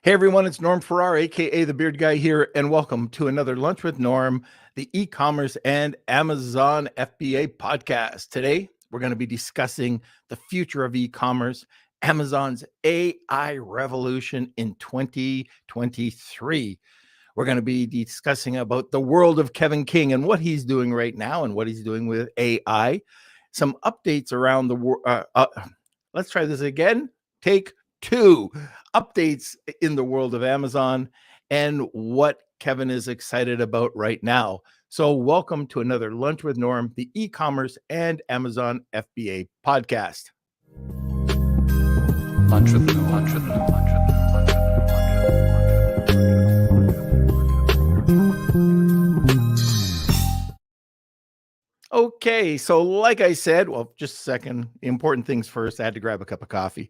Hey everyone, it's Norm Farrar, aka the Beard Guy here, and welcome to another Lunch with Norm, the e-commerce and Amazon FBA podcast. Today, we're going to be discussing the future of e-commerce, Amazon's AI revolution in 2023. We're going to be discussing about the world of Kevin King and what he's doing right now and what he's doing with AI. Some updates around the world. Let's try this again. Take two updates in the world of Amazon and what Kevin is excited about right now. So, welcome to another Lunch with Norm, the e-commerce and Amazon FBA podcast. Lunch with Norm. Lunch with Norm. Lunch with Norm. Okay, so like I said, well, just a second. Important things first. I had to grab a cup of coffee.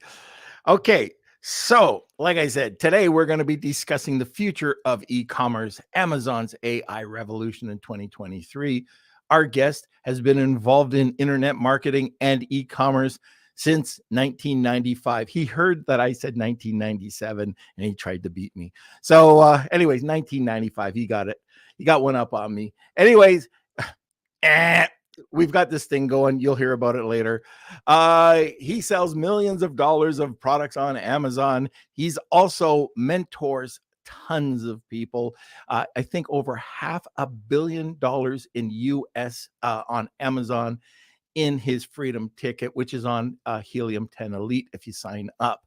Okay, so like I said, today we're going to be discussing the future of e-commerce, Amazon's AI revolution in 2023. Our guest has been involved in internet marketing and e-commerce since 1995. He heard that I said 1997 and he tried to beat me. So anyways, 1995, he got it. He got one up on me. Anyways, we've got this thing going. You'll hear about it later. He sells millions of dollars of products on Amazon. He's also mentors tons of people. I think over $500 million in US on Amazon in his Freedom Ticket, which is on Helium 10 Elite if you sign up.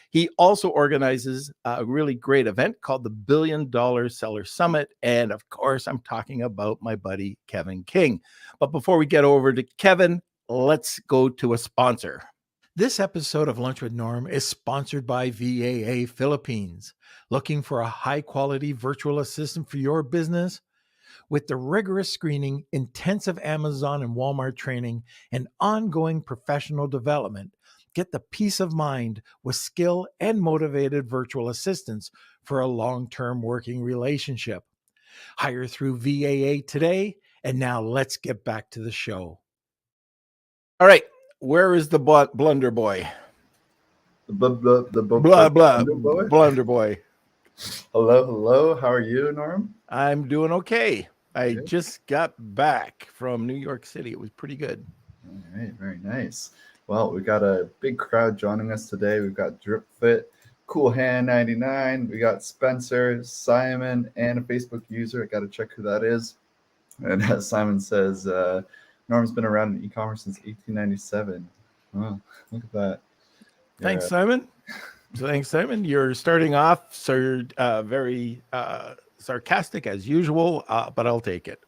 He also organizes a really great event called the $1 Billion Seller Summit. And of course, I'm talking about my buddy, Kevin King. But before we get over to Kevin, let's go to a sponsor. This episode of Lunch with Norm is sponsored by VAA Philippines. Looking for a high-quality virtual assistant for your business? With the rigorous screening, intensive Amazon and Walmart training, and ongoing professional development, get the peace of mind with skill and motivated virtual assistants for a long-term working relationship. Hire through VAA today, and now let's get back to the show. All right, where is the blunder boy? Blunder boy. Hello. How are you, Norm? I'm doing okay. I just got back from New York City. It was pretty good. All right, very nice. Well, we got a big crowd joining us today. We've got Drip Fit, Cool Hand 99. We got Spencer, Simon, and a Facebook user. I got to check who that is. And as Simon says, Norm's been around in e-commerce since 1897. Wow, look at that. Thanks, Simon. Thanks, Simon. You're starting off very sarcastic as usual, but I'll take it.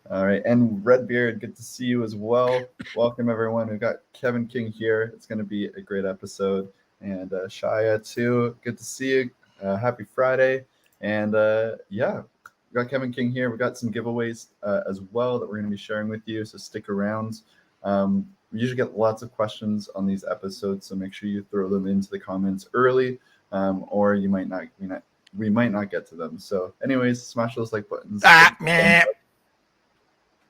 All right, and Redbeard, good to see you as well. Welcome, everyone. We've got Kevin King here. It's going to be a great episode. And Shia, too, good to see you. Happy Friday. And we got Kevin King here. We got some giveaways as well that we're going to be sharing with you, so stick around. We usually get lots of questions on these episodes, so make sure you throw them into the comments early, or we might not get to them. So anyways, smash those like buttons.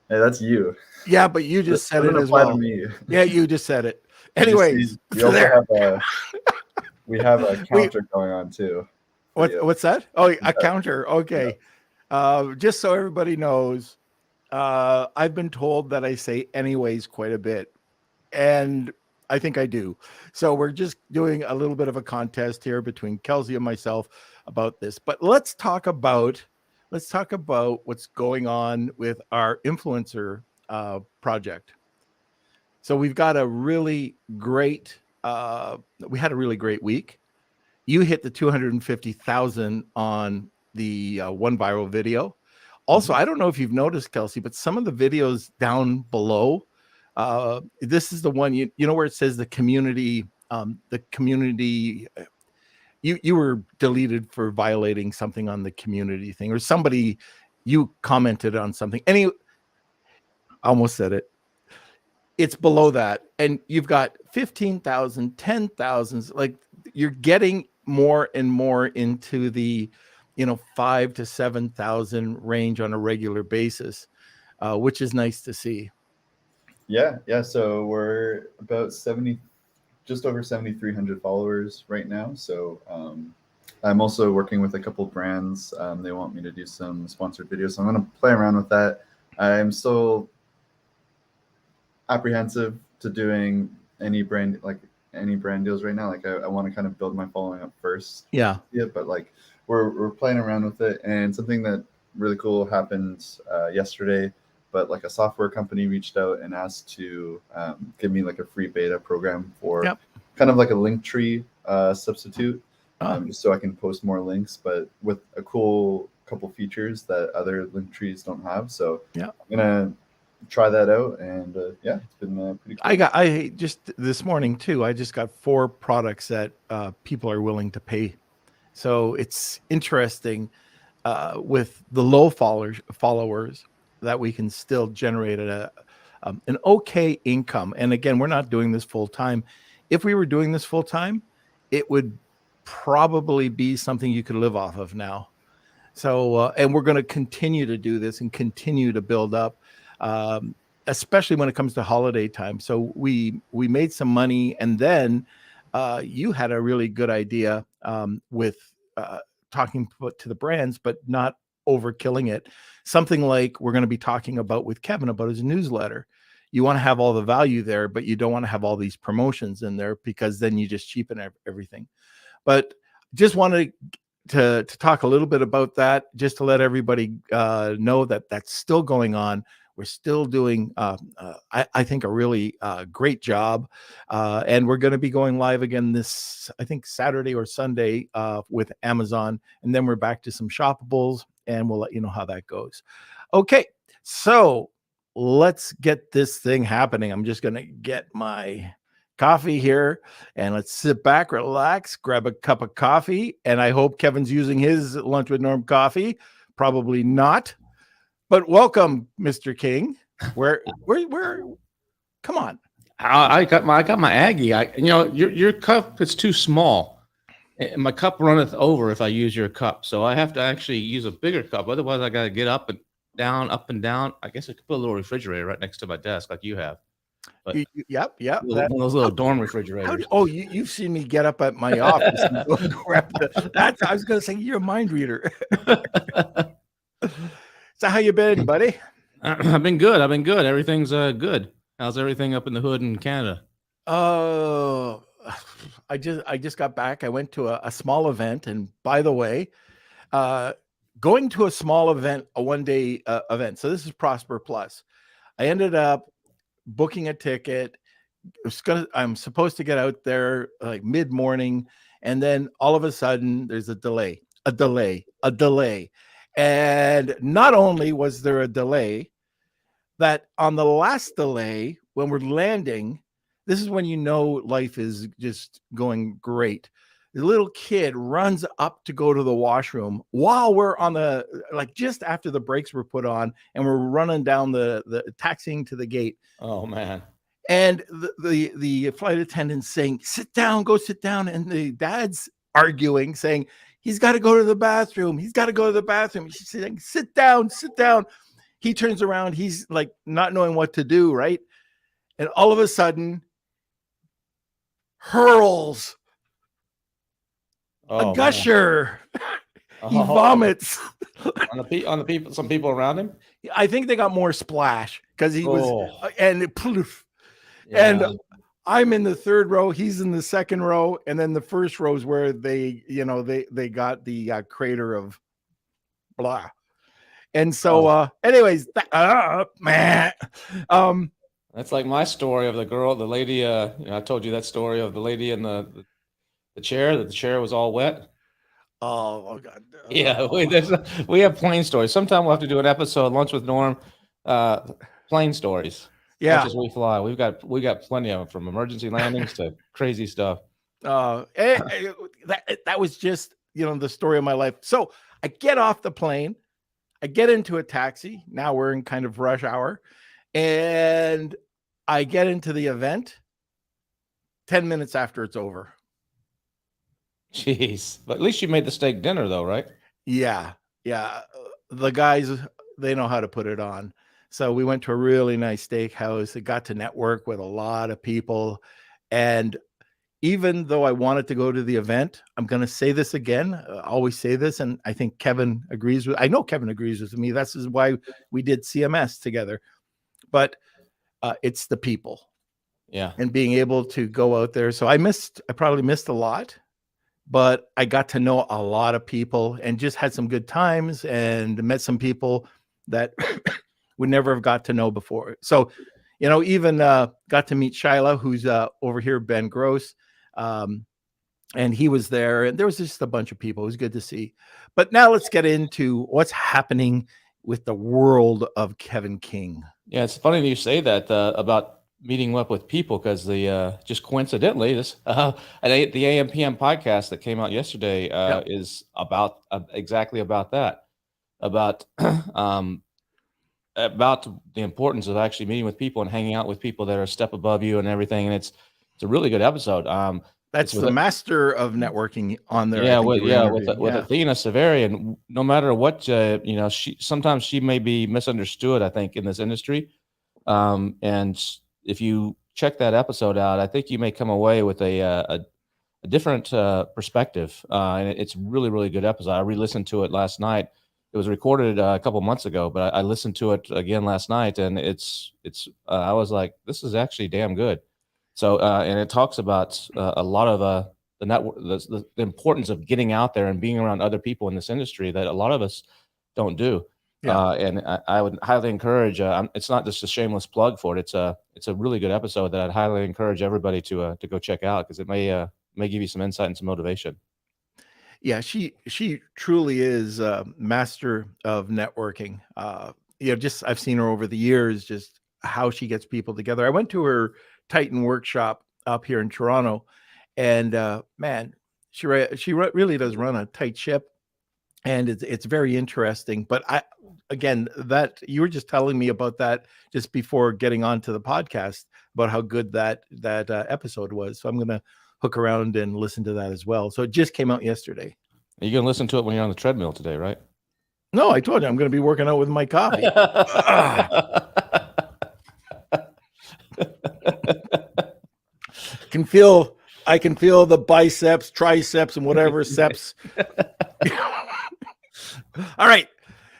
Hey, that's you. Yeah, but you just said it as well. To me. Yeah, you just said it. Anyways, we have a counter going on too. What's that? Oh, a counter. Okay. Yeah. Just so everybody knows, I've been told that I say anyways quite a bit. And I think I do. So we're just doing a little bit of a contest here between Kelsey and myself about this. But let's talk about what's going on with our influencer project. So we've got a really great we had a really great week. You hit the 250,000 on the one viral video. Also, I don't know if you've noticed, Kelsey, but some of the videos down below, this is the one you know where it says the community. You were deleted for violating something on the community thing, or somebody you commented on something. I almost said it. It's below that, and you've got 15,000, 10,000. Like you're getting more and more into the 5,000 to 7,000 range on a regular basis, which is nice to see. Yeah. So we're about just over 7,300 followers right now. So I'm also working with a couple brands. They want me to do some sponsored videos, so I'm going to play around with that. I'm still apprehensive to doing any brand deals right now. Like I want to kind of build my following up first. Yeah. But like we're playing around with it, and something that really cool happened yesterday. But like a software company reached out and asked to give me like a free beta program for kind of like a Linktree substitute, just so I can post more links, but with a cool couple features that other Linktrees don't have. So I'm gonna try that out, and it's been pretty cool. I just this morning too, I just got 4 products that people are willing to pay. So it's interesting with the low followers that we can still generate an okay income. And again, we're not doing this full time. If we were doing this full time, it would probably be something you could live off of now. So, and we're going to continue to do this and continue to build up, especially when it comes to holiday time. So we made some money, and then you had a really good idea with talking to the brands, but not overkilling it. Something like we're going to be talking about with Kevin about his newsletter. You want to have all the value there, but you don't want to have all these promotions in there, because then you just cheapen everything. But just wanted to talk a little bit about that, just to let everybody know that that's still going on. We're still doing, I think, a really great job. And we're going to be going live again this, I think, Saturday or Sunday with Amazon. And then we're back to some shoppables, and we'll let you know how that goes. Okay, so let's get this thing happening. I'm just going to get my coffee here, and let's sit back, relax, grab a cup of coffee. And I hope Kevin's using his Lunch with Norm coffee. Probably not. But welcome, Mr. King. Where? Come on. I got my Aggie. Your cup is too small. My cup runneth over if I use your cup, so I have to actually use a bigger cup. Otherwise, I got to get up and down, up and down. I guess I could put a little refrigerator right next to my desk, like you have. But Yep. one of those little dorm refrigerators. You've seen me get up at my office and go grab that's. I was going to say, you're a mind reader. So how you been, buddy? I've been good. Everything's good. How's everything up in the hood in Canada? Oh, I just got back. I went to a small event, and by the way, going to a small event, a one-day event. So this is Prosper Plus. I ended up booking a ticket. I'm supposed to get out there like mid-morning, and then all of a sudden there's a delay. And not only was there a delay, that on the last delay, when we're landing, this is when you know life is just going great. The little kid runs up to go to the washroom while we're on just after the brakes were put on, and we're running down the taxiing to the gate. Oh man. And the flight attendant saying, "Sit down, go sit down." And the dad's arguing, saying, "He's got to go to the bathroom. He's got to go to the bathroom." She's saying, "Sit down, sit down." He turns around. He's like not knowing what to do, right? And all of a sudden, hurls a gusher. He vomits on the people. Some people around him. I think they got more splash because he was, and poof. Yeah. And I'm in the third row. He's in the second row, and then the first row is where they got the crater of blah. And so, anyways, man, that's like my story of the lady. I told you that story of the lady in the chair. That the chair was all wet. Oh God. Yeah, we have plane stories. Sometime we'll have to do an episode, Lunch with Norm, plane stories. Yeah, much as we fly, we got plenty of them, from emergency landings to crazy stuff. That was just the story of my life. So I get off the plane, I get into a taxi. Now we're in kind of rush hour, and I get into the event 10 minutes after it's over. Jeez, but at least you made the steak dinner, though, right? Yeah. The guys, they know how to put it on. So we went to a really nice steakhouse. It got to network with a lot of people, and even though I wanted to go to the event, I'm going to say this again. I always say this, and I think Kevin agrees with. I know Kevin agrees with me. This is why we did CMS together. But it's the people, and being able to go out there. So I probably missed a lot, but I got to know a lot of people and just had some good times and met some people that would never have got to know before. So, even got to meet Shyla, who's over here, Ben Gross. And he was there, and there was just a bunch of people. It was good to see. But now let's get into what's happening with the world of Kevin King. Yeah, it's funny that you say that about meeting up with people, because the just coincidentally, this the AM/PM podcast that came out yesterday is about exactly about that, about about the importance of actually meeting with people and hanging out with people that are a step above you and everything. And it's a really good episode. That's the master of networking on there. Yeah, with Athena Severi, and no matter what, sometimes she may be misunderstood, I think, in this industry. And if you check that episode out, I think you may come away with a different perspective. And it's really, really good episode. I re-listened to it last night. It was recorded a couple months ago, but I listened to it again last night, and it's I was like, this is actually damn good. So, and it talks about a lot of the network, the importance of getting out there and being around other people in this industry that a lot of us don't do. Yeah. And I would highly encourage. It's not just a shameless plug for it. It's a really good episode that I'd highly encourage everybody to go check out, because it may give you some insight and some motivation. Yeah, she truly is a master of networking. I've seen her over the years, just how she gets people together. I went to her Titan workshop up here in Toronto, and man, she really does run a tight ship, and it's very interesting. But that you were just telling me about that just before getting onto the podcast, about how good that episode was. So I'm gonna hook around and listen to that as well. So it just came out yesterday. You're gonna listen to it when you're on the treadmill today, right? No, I told you I'm gonna be working out with my coffee. I can feel the biceps, triceps, and whatever seps. All right.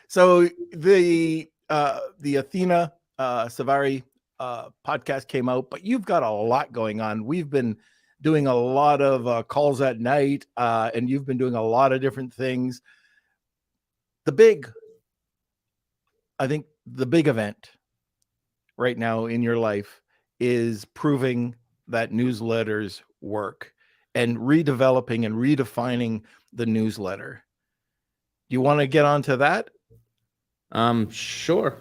So the Athena Severi podcast came out, but you've got a lot going on. We've been doing a lot of calls at night, and you've been doing a lot of different things. I think the big event right now in your life is proving that newsletters work and redeveloping and redefining the newsletter. Do you want to get onto that? Sure.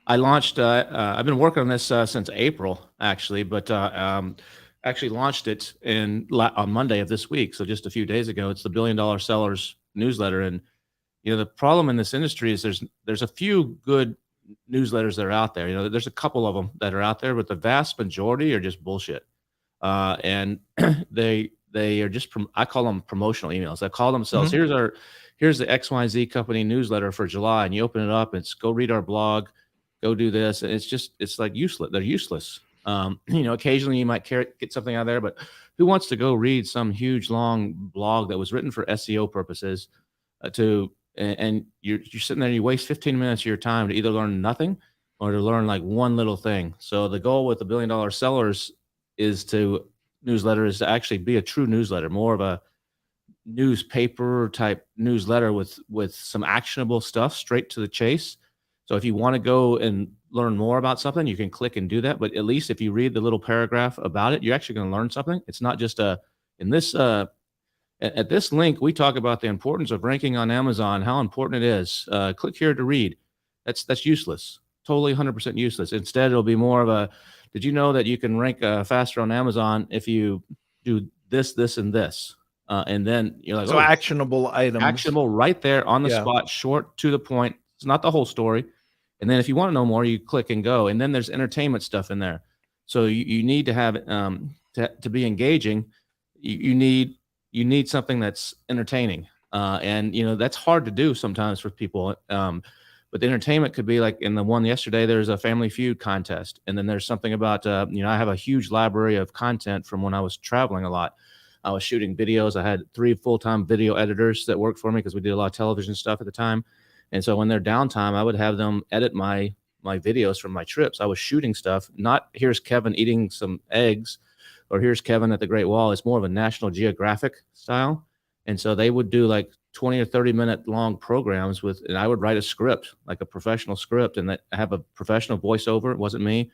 I launched, I've been working on this since April, actually, but actually launched it on Monday of this week. So just a few days ago. It's the $1 Billion Sellers newsletter. And, the problem in this industry is there's a few good newsletters that are out there. There's a couple of them that are out there, but the vast majority are just bullshit. And they are just, I call them promotional emails. They call themselves, here's the XYZ company newsletter for July. And you open it up, it's go read our blog, go do this. And it's like useless. They're useless. Occasionally you might get something out of there, but who wants to go read some huge long blog that was written for SEO purposes and you're sitting there and you waste 15 minutes of your time to either learn nothing or to learn like one little thing. So the goal with the $1 Billion Sellers newsletter is to actually be a true newsletter, more of a newspaper type newsletter with some actionable stuff straight to the chase. So if you want to go and learn more about something, you can click and do that. But at least if you read the little paragraph about it, you're actually going to learn something. It's not just at this link, we talk about the importance of ranking on Amazon, how important it is. Click here to read. That's useless. Totally 100% useless. Instead, it'll be more of did you know that you can rank faster on Amazon if you do this, this, and this? And then you're like, so actionable items. Actionable right there on the spot, short, to the point. It's not the whole story. And then if you want to know more, you click and go. And then there's entertainment stuff in there. So you need to have to be engaging. You need something that's entertaining. And that's hard to do sometimes for people. But the entertainment could be like in the one yesterday, there's a Family Feud contest. And then there's something about, I have a huge library of content from when I was traveling a lot. I was shooting videos. I had 3 full-time video editors that worked for me because we did a lot of television stuff at the time. And so when they're downtime, I would have them edit my videos from my trips. I was shooting stuff, not here's Kevin eating some eggs or here's Kevin at the Great Wall. It's more of a National Geographic style. And so they would do like 20 or 30-minute long programs and I would write a script, like a professional script, and that have a professional voiceover. It wasn't me.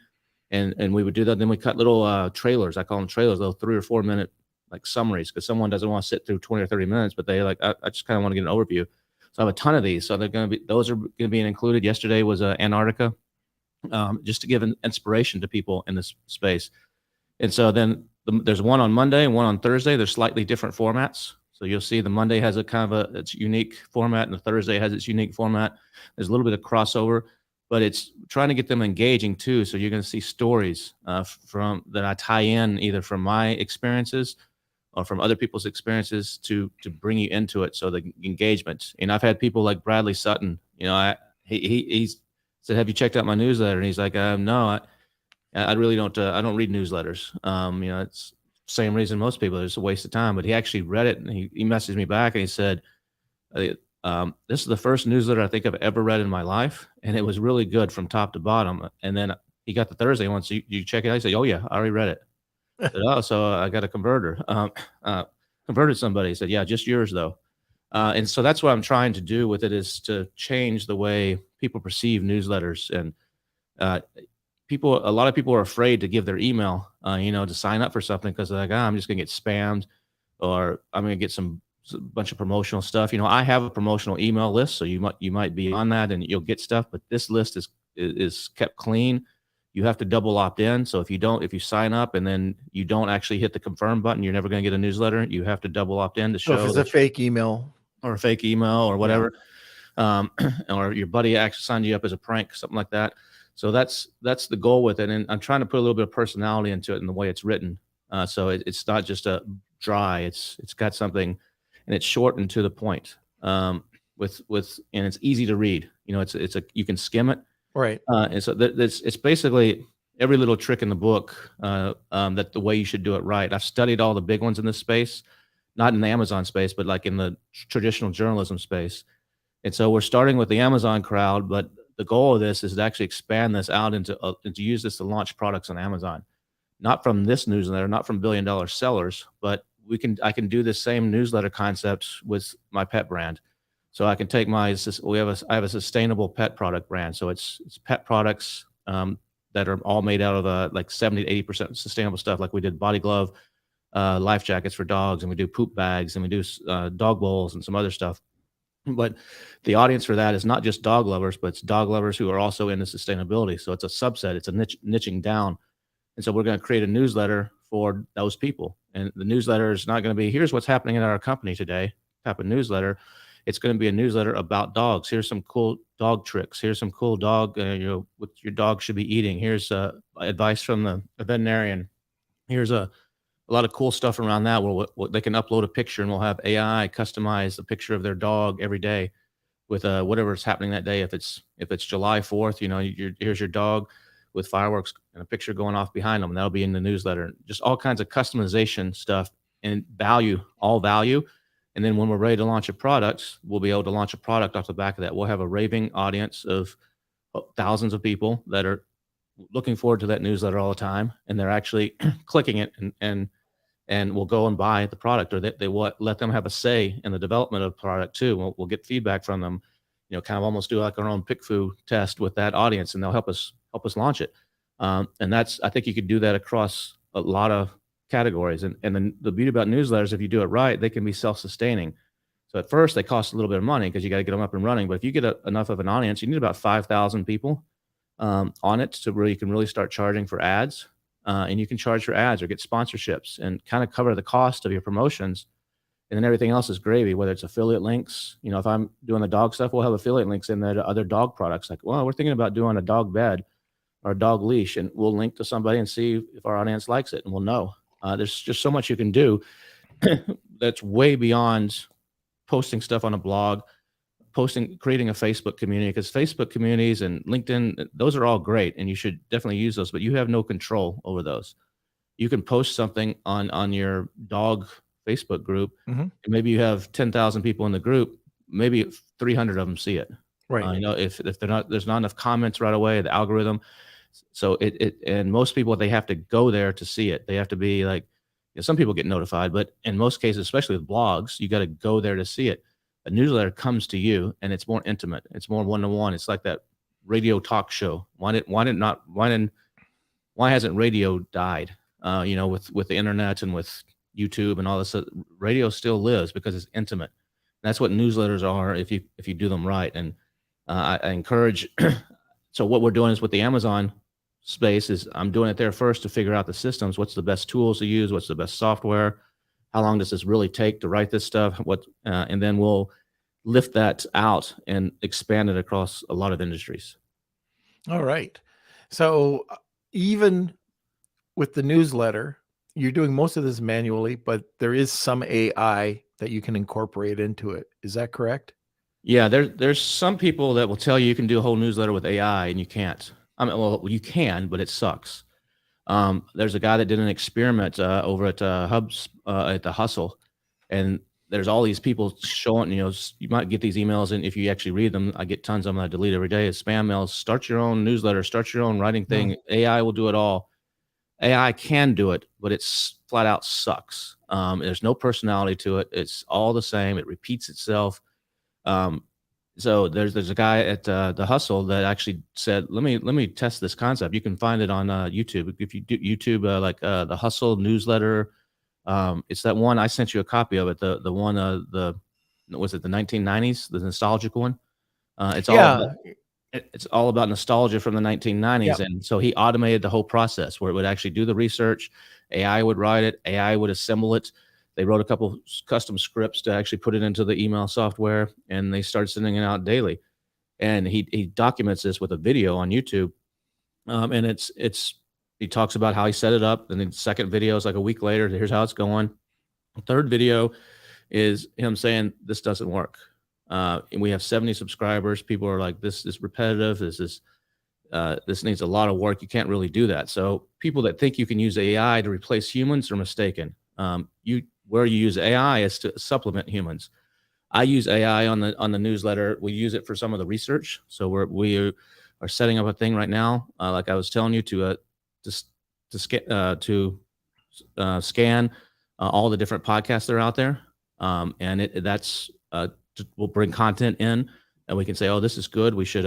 And we would do that. Then we cut little trailers. I call them trailers, little 3 or 4 minute like summaries, because someone doesn't want to sit through 20 or 30 minutes, but they like, I just kind of want to get an overview. So I have a ton of these. So those are going to be included. Yesterday was Antarctica, just to give an inspiration to people in this space. And so then there's one on Monday and one on Thursday. They're slightly different formats. So you'll see the Monday has a kind of its unique format, and the Thursday has its unique format. There's a little bit of crossover, but it's trying to get them engaging too. So you're going to see stories from that I tie in either from my experiences or from other people's experiences to bring you into it. So the engagement. And I've had people like Bradley Sutton. He said, "Have you checked out my newsletter?" And he's like, "No, I really don't. I don't read newsletters. It's same reason most people. It's a waste of time." But he actually read it, and he messaged me back, and he said, "This is the first newsletter I think I've ever read in my life, and it was really good from top to bottom." And then he got the Thursday one, so you check it out. He said, "Oh yeah, I already read it." I said, "Oh, so I got a converter. Converted somebody." He said, "Yeah, just yours though." And so that's what I'm trying to do with it, is to change the way people perceive newsletters. And a lot of people are afraid to give their email, to sign up for something, because they're like, I'm just gonna get spammed, or I'm gonna get some bunch of promotional stuff. I have a promotional email list, so you might be on that and you'll get stuff, but this list is kept clean. You have to double opt in. So if you sign up and then you don't actually hit the confirm button, you're never going to get a newsletter. You have to double opt in to show. So if it's a fake email or whatever, or your buddy actually signed you up as a prank, something like that. So that's the goal with it. And I'm trying to put a little bit of personality into it in the way it's written. So it's not just a dry, it's got something, and it's short and to the point. And it's easy to read. You can skim it. right? And so it's basically every little trick in the book, that the way you should do it right. I've studied all the big ones in this space, not in the Amazon space, but like in the traditional journalism space. And so we're starting with the Amazon crowd, but the goal of this is to actually expand this out and to use this to launch products on Amazon, not from this newsletter, not from $1 billion sellers, but I can do the same newsletter concept with my pet brand. So I can take I have a sustainable pet product brand. So it's pet products that are all made out of like 70 to 80% sustainable stuff. Like we did body glove, life jackets for dogs, and we do poop bags, and we do dog bowls and some other stuff. But the audience for that is not just dog lovers, but it's dog lovers who are also into sustainability. So it's a subset. It's a niching down. And so we're going to create a newsletter for those people. And the newsletter is not going to be, here's what's happening in our company today type of newsletter. It's going to be a newsletter about dogs. Here's some cool dog tricks. Here's some cool dog, what your dog should be eating. Here's advice from the veterinarian. Here's a lot of cool stuff around that where they can upload a picture, and we'll have AI customize the picture of their dog every day with whatever's happening that day. If it's July 4th, here's your dog with fireworks and a picture going off behind them. And that'll be in the newsletter. Just all kinds of customization stuff and all value. And then when we're ready to launch a product, we'll be able to launch a product off the back of that. We'll have a raving audience of thousands of people that are looking forward to that newsletter all the time. And they're actually clicking it and we'll go and buy the product, or they will let them have a say in the development of the product too. We'll get feedback from them, kind of almost do like our own PickFu test with that audience, and they'll help us launch it. And I think you could do that across a lot of categories. And then the beauty about newsletters, if you do it right, they can be self-sustaining. So at first they cost a little bit of money because you got to get them up and running. But if you get enough of an audience, you need about 5,000 people on it to where you can really start charging for ads. And you can charge for ads or get sponsorships and kind of cover the cost of your promotions. And then everything else is gravy, whether it's affiliate links. If I'm doing the dog stuff, we'll have affiliate links in there to other dog products. Like, well, we're thinking about doing a dog bed or a dog leash, and we'll link to somebody and see if our audience likes it, and we'll know. There's just so much you can do that's way beyond posting stuff on a blog creating a Facebook community, because Facebook communities and LinkedIn, those are all great, and you should definitely use those, but you have no control over those. You can post something on your dog Facebook group, and maybe you have 10,000 people in the group, maybe 300 of them see it. Right. You know, if there's not enough comments right away, the algorithm. So and most people, they have to go there to see it. They have to be like, some people get notified, but in most cases, especially with blogs, you got to go there to see it. A newsletter comes to you, and it's more intimate. It's more one-to-one. It's like that radio talk show. Why hasn't radio died? With the internet and with YouTube and all this, radio still lives because it's intimate. That's what newsletters are if you do them right. And I encourage. So what we're doing is with the Amazon space is I'm doing it there first to figure out the systems. What's the best tools to use? What's the best software? How long does this really take to write this stuff? And then we'll lift that out and expand it across a lot of industries. All right. So even with the newsletter, you're doing most of this manually, but there is some AI that you can incorporate into it. Is that correct? Yeah, there's some people that will tell you can do a whole newsletter with AI, and you can't. I mean, well, you can, but it sucks. There's a guy that did an experiment over at Hubs at the Hustle, and there's all these people showing, you might get these emails, and if you actually read them, I get tons of them I delete every day. It's spam mails. Start your own newsletter, start your own writing thing. AI will do it all. AI can do it, but it's flat out sucks. There's no personality to it. It's all the same. It repeats itself. So there's a guy at the Hustle that actually said, let me test this concept. You can find it on YouTube. If you do YouTube, the Hustle newsletter, it's that one I sent you a copy of it. The one was it the 1990s, the nostalgic one? It's all about nostalgia from the 1990s. Yep. And so he automated the whole process where it would actually do the research. AI would write it. AI would assemble it. They wrote a couple custom scripts to actually put it into the email software, and they started sending it out daily. And he documents this with a video on YouTube. And he talks about how he set it up. And then the second video is like a week later. Here's how it's going. The third video is him saying, this doesn't work. And we have 70 subscribers. People are like, this is repetitive. This needs a lot of work. You can't really do that. So people that think you can use AI to replace humans are mistaken. Where you use AI is to supplement humans. I use AI on the newsletter. We use it for some of the research. So we are setting up a thing right now, like I was telling you, to scan all the different podcasts that are out there, and we'll bring content in, and we can say, oh, this is good. We should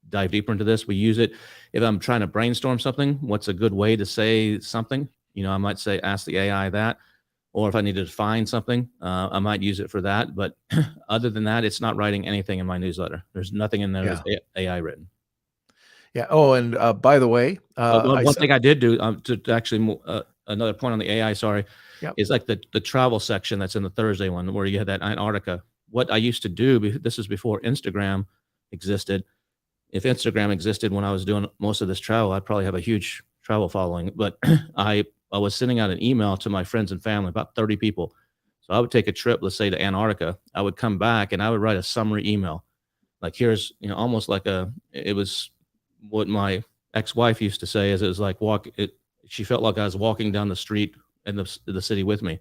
dive deeper into this. We use it if I'm trying to brainstorm something. What's a good way to say something? I might say, ask the AI that. Or if I need to define something, I might use it for that. But other than that, it's not writing anything in my newsletter. There's nothing in there that's AI written. Yeah. Oh, and by the way, one thing I did do to actually another point on the AI, is like the travel section that's in the Thursday one where you had that Antarctica. What I used to do, this is before Instagram existed. If Instagram existed when I was doing most of this travel, I'd probably have a huge travel following. But I was sending out an email to my friends and family, about 30 people. So I would take a trip, let's say to Antarctica. I would come back and I would write a summary email. Like here's, almost like it was what my ex-wife used to say, is it was like she felt like I was walking down the street in the city with me.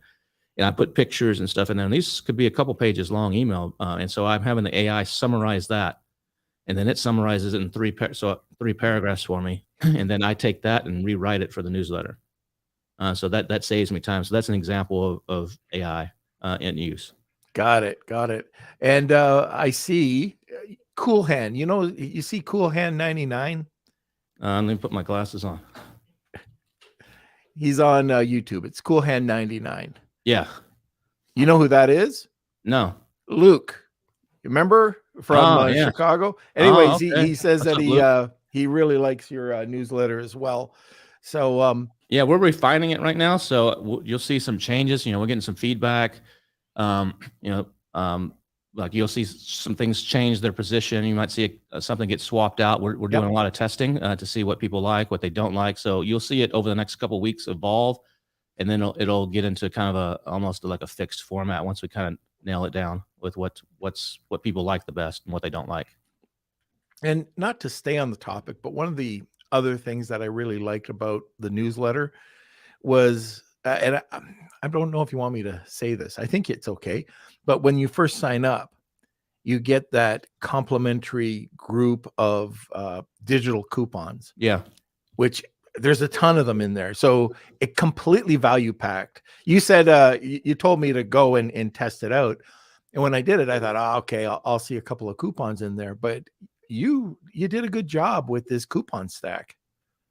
And I put pictures and stuff in there. And these could be a couple pages long email. And so I'm having the AI summarize that. And then it summarizes it in three paragraphs for me. And then I take that and rewrite it for the newsletter. So that saves me time. So that's an example of AI in use. Got it. And I see Cool Hand. You see Cool Hand 99? Let me put my glasses on. He's on YouTube. It's Cool Hand 99. Yeah. You know who that is? No. Luke. Remember from Chicago? Anyways, he says that he really likes your newsletter as well. So yeah, we're refining it right now. So you'll see some changes. We're getting some feedback. Like you'll see some things change their position. You might see something get swapped out. We're doing a lot of testing to see what people like, what they don't like. So you'll see it over the next couple of weeks evolve, and then it'll get into kind of almost like a fixed format once we kind of nail it down with what people like the best and what they don't like. And not to stay on the topic, but one of the other things that I really liked about the newsletter was, I don't know if you want me to say this. I think it's okay. But when you first sign up, you get that complimentary group of digital coupons, Yeah. which there's a ton of them in there. So it completely value packed. You said, you told me to go and test it out. And when I did it, I thought, oh, okay, I'll see a couple of coupons in there. But you did a good job with this coupon stack.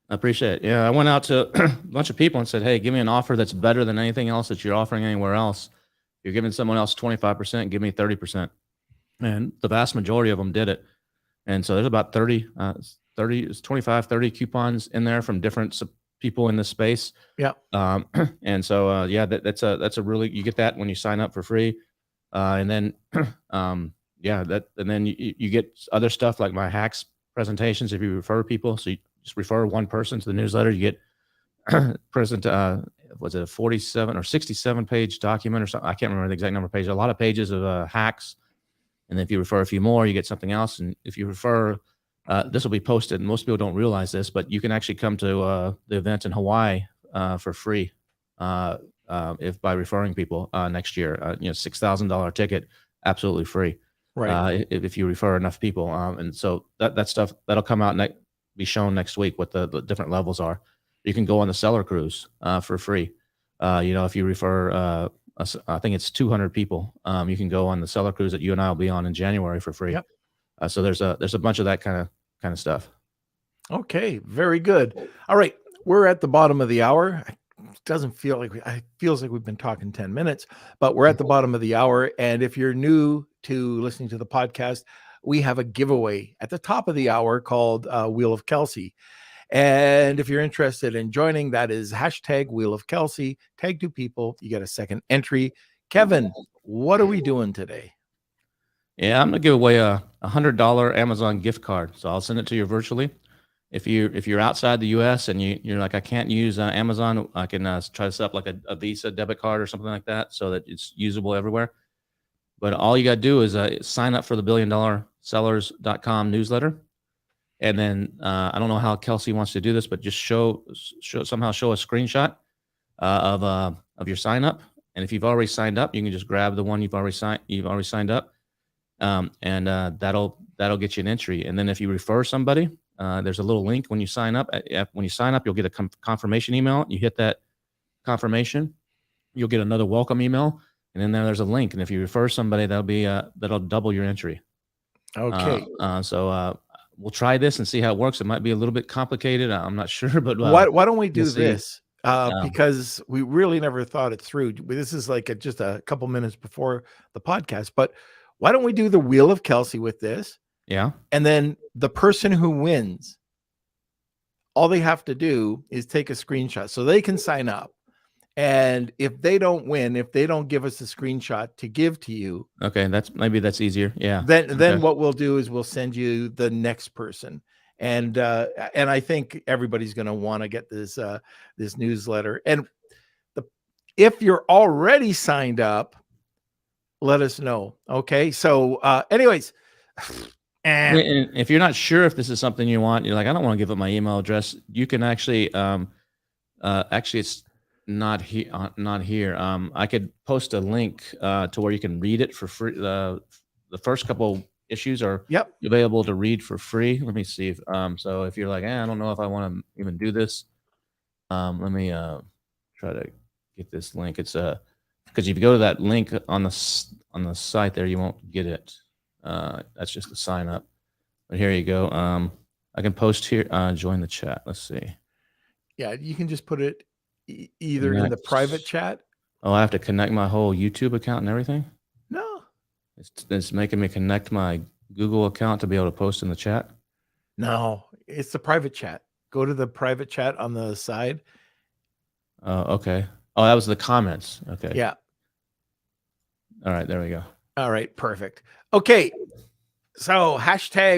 I appreciate it. Yeah, I went out to a bunch of people and said, hey, give me an offer that's better than anything else that you're offering anywhere else. You're giving someone else 25%, give me 30%. And the vast majority of them did it. And so there's about 25, 30 coupons in there from different people in this space. Yeah. And so, that's a really, you get that when you sign up for free. And then, and then you get other stuff like my hacks presentations. If you refer people, so you just refer one person to the newsletter, you get was it a 47 or 67 page document or something? I can't remember the exact number of pages, a lot of pages of hacks. And then if you refer a few more, you get something else. And if you refer, this will be posted. And most people don't realize this, but you can actually come to the event in Hawaii for free if by referring people next year. $6,000 ticket, absolutely free. Right. If you refer enough people. And so that stuff that'll come out be shown next week what the different levels are. You can go on the seller cruise for free. If you refer, I think it's 200 people, you can go on the seller cruise that you and I will be on in January for free. Yep. So there's a bunch of that kind of stuff. Okay, very good. All right, we're at the bottom of the hour. It doesn't feel like it feels like we've been talking 10 minutes, but we're at the bottom of the hour. And if you're new to listening to the podcast, we have a giveaway at the top of the hour called Wheel of Kelsey. And if you're interested in joining, that is #Wheel of Kelsey. Tag 2 people, you get a second entry. Kevin, what are we doing today? Yeah, I'm gonna give away a $100 Amazon gift card. So I'll send it to you virtually. If you're outside the U.S. and you're like, I can't use Amazon, I can try to set up like a Visa debit card or something like that so that it's usable everywhere. But all you got to do is sign up for the $1BillionSellers.com newsletter. And then I don't know how Kelsey wants to do this, but just show a screenshot of your sign up. And if you've already signed up, you can just grab the one you've already signed up, and that'll get you an entry. And then if you refer somebody, there's a little link when you sign up. When you sign up, you'll get a confirmation email. You hit that confirmation, you'll get another welcome email, and then there's a link. And if you refer somebody, that'll double your entry. Okay. So we'll try this and see how it works. It might be a little bit complicated. I'm not sure, but why don't we do we'll see. this? Because we really never thought it through. This is like just a couple minutes before the podcast, but why don't we do the Wheel of Kelsey with this? Yeah. And then the person who wins, all they have to do is take a screenshot so they can sign up. And if they don't win, if they don't give us a screenshot to give to you, okay, that's easier. Yeah. Then what we'll do is we'll send you the next person. And I think everybody's going to want to get this newsletter. And if you're already signed up, let us know. Okay. So anyways, and if you're not sure if this is something you want, you're like, I don't want to give up my email address. You can actually, it's not here. I could post a link to where you can read it for free. The first couple issues are available to read for free. Let me see if so if you're like, I don't know if I want to even do this, let me try to get this link. It's because if you go to that link on the site there, you won't get it. That's just the sign up. But here you go. I can post here, join the chat. Let's see. Yeah, you can just put it either in the private chat. Oh, I have to connect my whole YouTube account and everything? No. It's making me connect my Google account to be able to post in the chat? No, it's the private chat. Go to the private chat on the side. Okay. Oh, that was the comments. Okay. Yeah. All right, there we go. All right, perfect. Okay. So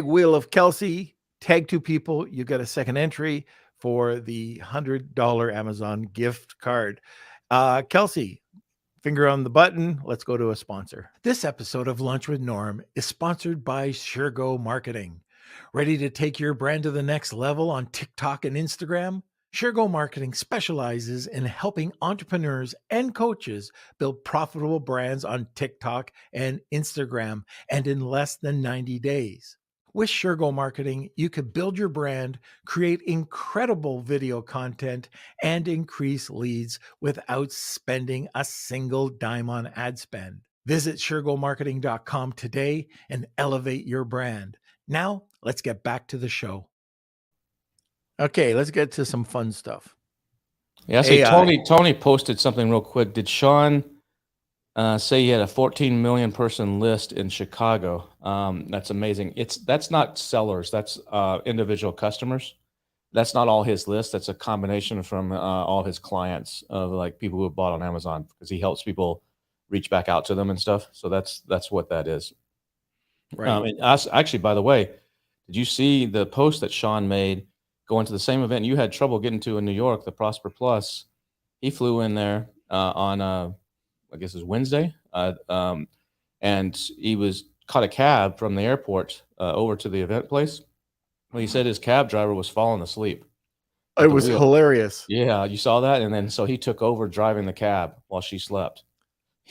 #Wheel of Kelsey, tag 2 people. You get a second entry for the $100 Amazon gift card. Kelsey, Finger on the button. Let's go to a sponsor. This episode of Lunch with Norm is sponsored by SureGo Marketing. Ready to take your brand to the next level on TikTok and Instagram? SureGo Marketing specializes in helping entrepreneurs and coaches build profitable brands on TikTok and Instagram and in less than 90 days. With SureGo Marketing, you could build your brand, create incredible video content, and increase leads without spending a single dime on ad spend. Visit SureGoMarketing.com today and elevate your brand. Now, let's get back to the show. Okay, let's get to some fun stuff. Yeah, see, AI. Tony posted something real quick. Did Sean say he had a 14 million person list in Chicago? That's amazing. That's not sellers. That's individual customers. That's not all his list. That's a combination from all his clients of like people who have bought on Amazon, because he helps people reach back out to them and stuff. So that's what that is. Right. And actually, by the way, did you see the post that Sean made going to the same event you had trouble getting to in New York, the Prosper Plus? He flew in there on I guess it was Wednesday, and he caught a cab from the airport over to the event place. Well, he said his cab driver was falling asleep. It was hilarious. Yeah, you saw that, and then so he took over driving the cab while she slept.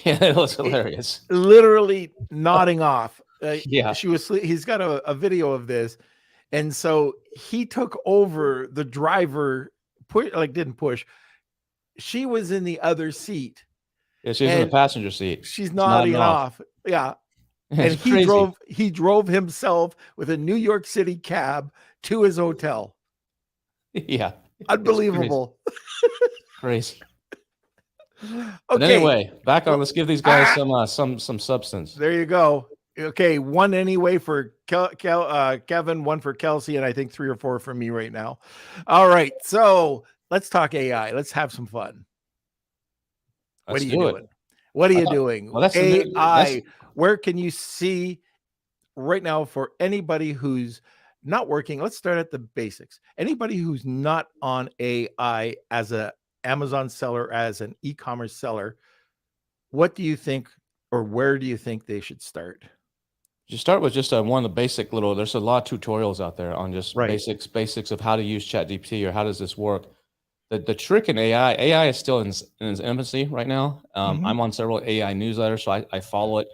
Yeah, it was hilarious. Literally nodding off. Yeah, she was. He's got a video of this, and so he took over the driver. Didn't push. She was in the other seat. Yeah, she was in the passenger seat. She's nodding off. Yeah. And he drove himself with a New York City cab to his hotel. Yeah. Unbelievable. Crazy. Okay. But anyway, back on. Let's give these guys some substance. There you go. Okay, one anyway for Kevin, one for Kelsey, and I think 3 or 4 for me right now. All right, so let's talk AI. Let's have some fun. What are you doing? What are you doing? Well, that's AI. Where can you see right now for anybody who's not working? Let's start at the basics. Anybody who's not on AI as an Amazon seller, as an e-commerce seller, what do you think, or where do you think they should start? You start with just one of the basic little. There's a lot of tutorials out there on just Right. basics of how to use ChatGPT or how does this work. The trick in AI is still in its infancy right now. I'm on several AI newsletters, so I follow it.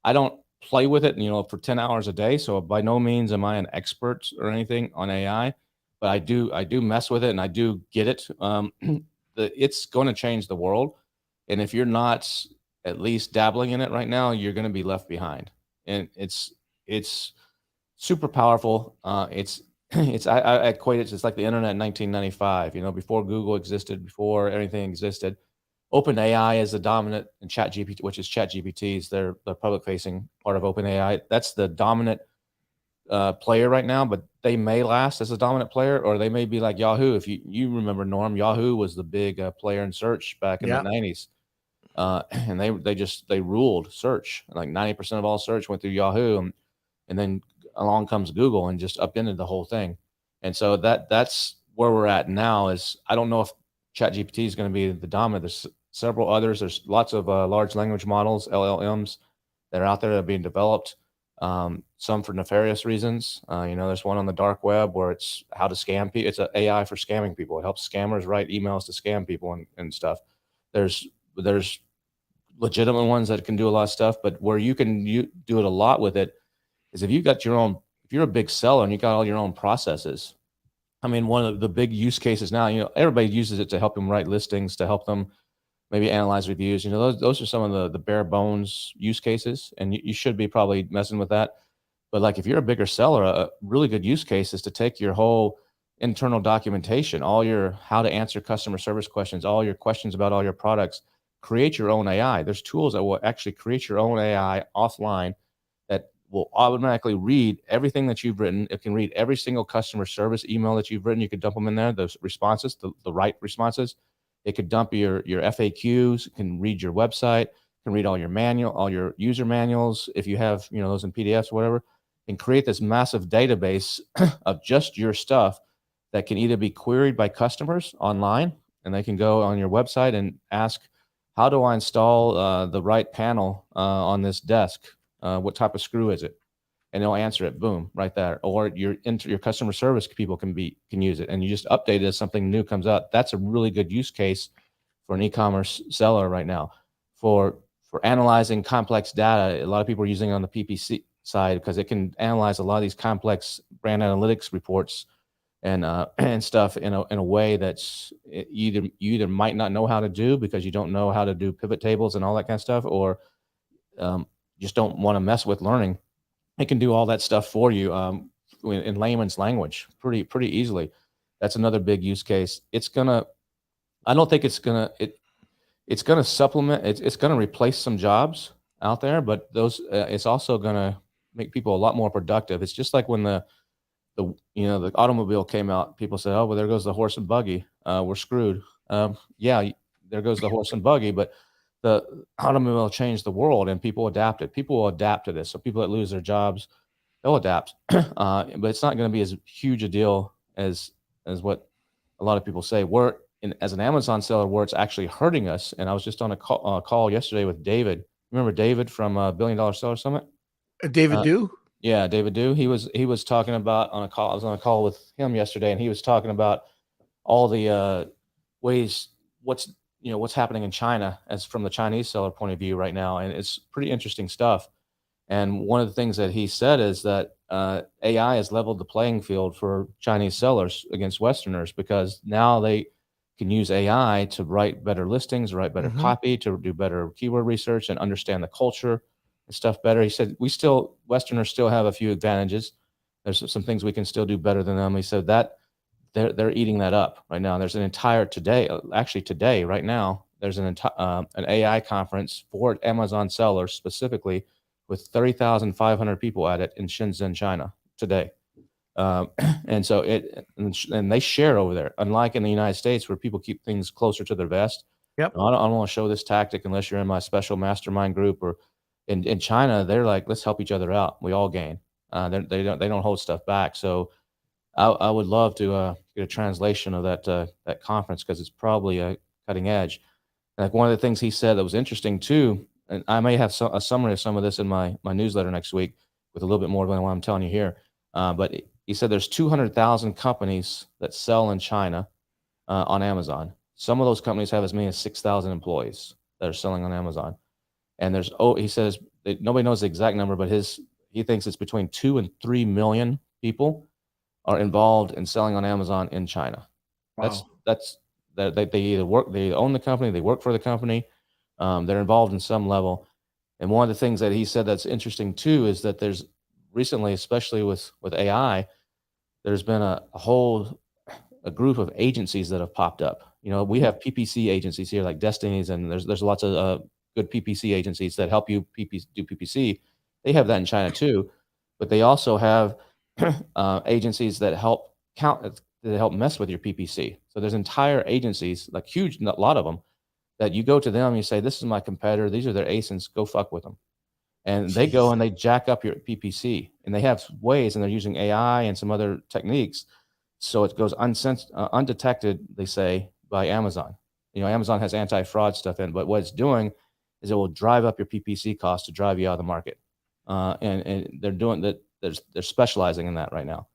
I don't play with it, for 10 hours a day. So by no means am I an expert or anything on AI, but I do mess with it and I do get it. It's going to change the world, and if you're not at least dabbling in it right now, you're going to be left behind. And it's super powerful. I equate it to, it's like the internet in 1995, before Google existed, before everything existed. OpenAI is the dominant, and ChatGPT, which is ChatGPT's their public facing part of OpenAI. That's the dominant player right now, but they may last as a dominant player, or they may be like Yahoo. If you remember, Norm, Yahoo was the big player in search back in the 90s. And they ruled search. Like 90% of all search went through Yahoo, and then along comes Google and just upended the whole thing. And so that's where we're at now. Is I don't know if ChatGPT is going to be the dominant. There's several others. There's lots of large language models, LLMs, that are out there that are being developed. Some for nefarious reasons. There's one on the dark web where it's how to scam people. It's an AI for scamming people. It helps scammers write emails to scam people and stuff. There's legitimate ones that can do a lot of stuff, but where you do it a lot with it is if you're a big seller and you got all your own processes. I mean, one of the big use cases now, everybody uses it to help them write listings, to help them maybe analyze reviews. Those are some of the bare bones use cases, and you should be probably messing with that. But like if you're a bigger seller, a really good use case is to take your whole internal documentation, all your how to answer customer service questions, all your questions about all your products, create your own AI. There's tools that will actually create your own AI offline that will automatically read everything that you've written. It can read every single customer service email that you've written. You could dump them in there, those responses, the right responses. It could dump your FAQs, it can read your website, can read all your user manuals, if you have, those in PDFs or whatever, and create this massive database of just your stuff that can either be queried by customers online, and they can go on your website and ask how do I install the right panel on this desk? What type of screw is it? And they'll answer it, boom, right there. Or your customer service people can use it, and you just update it as something new comes out. That's a really good use case for an e-commerce seller right now. For analyzing complex data, a lot of people are using it on the PPC side because it can analyze a lot of these complex brand analytics reports and and stuff in a way that's you either might not know how to do because you don't know how to do pivot tables and all that kind of stuff, or just don't want to mess with learning. It can do all that stuff for you in layman's language pretty easily. That's another big use case. I don't think it's gonna supplement. It's gonna replace some jobs out there, but it's also gonna make people a lot more productive. It's just like when the automobile came out. People said, "Oh, well, there goes the horse and buggy. We're screwed." Yeah, there goes the horse and buggy, but the automobile changed the world, and people adapted. People will adapt to this. So people that lose their jobs, they'll adapt. But it's not going to be as huge a deal as what a lot of people say. As an Amazon seller, where it's actually hurting us. And I was just on a call yesterday with David. Remember David from $1 Billion Seller Summit? David Do? Yeah, David Do. He was talking about on a call. I was on a call with him yesterday, and he was talking about all the ways what's happening in China as from the Chinese seller point of view right now, and it's pretty interesting stuff. And one of the things that he said is that AI has leveled the playing field for Chinese sellers against Westerners because now they can use AI to write better listings, write better copy, to do better keyword research and understand the culture and stuff better. He said Westerners still have a few advantages. There's some things we can still do better than them. He said that they're eating that up right now. There's an entire today, right now, there's an AI conference for Amazon sellers specifically with 30,500 people at it in Shenzhen, China today. And so and they share over there, unlike in the United States where people keep things closer to their vest. Yep. I don't want to show this tactic unless you're in my special mastermind group. Or in China, they're like, let's help each other out. We all gain. They don't hold stuff back. So I would love to get a translation of that conference because it's probably cutting edge. Like one of the things he said that was interesting too, and I may have a summary of some of this in my newsletter next week with a little bit more than what I'm telling you here. But he said there's 200,000 companies that sell in China on Amazon. Some of those companies have as many as 6,000 employees that are selling on Amazon. And he says nobody knows the exact number, but he thinks it's between 2 and 3 million people are involved in selling on Amazon in China. Wow. That's that they either they own the company, they work for the company, they're involved in some level. And one of the things that he said that's interesting too is that there's recently, especially with AI, there's been a group of agencies that have popped up. We have PPC agencies here like Destinies, and there's lots of good PPC agencies that help you do PPC. They have that in China too, but they also have agencies that help mess with your PPC. So there's entire agencies, like huge, a lot of them, that you go to them and you say, this is my competitor, these are their ASINs, go fuck with them. And they go and they jack up your PPC, and they have ways, and they're using AI and some other techniques. So it goes undetected, they say, by Amazon. Amazon has anti-fraud stuff in, but what it's doing is it will drive up your PPC cost to drive you out of the market. And they're doing that. They're specializing in that right now.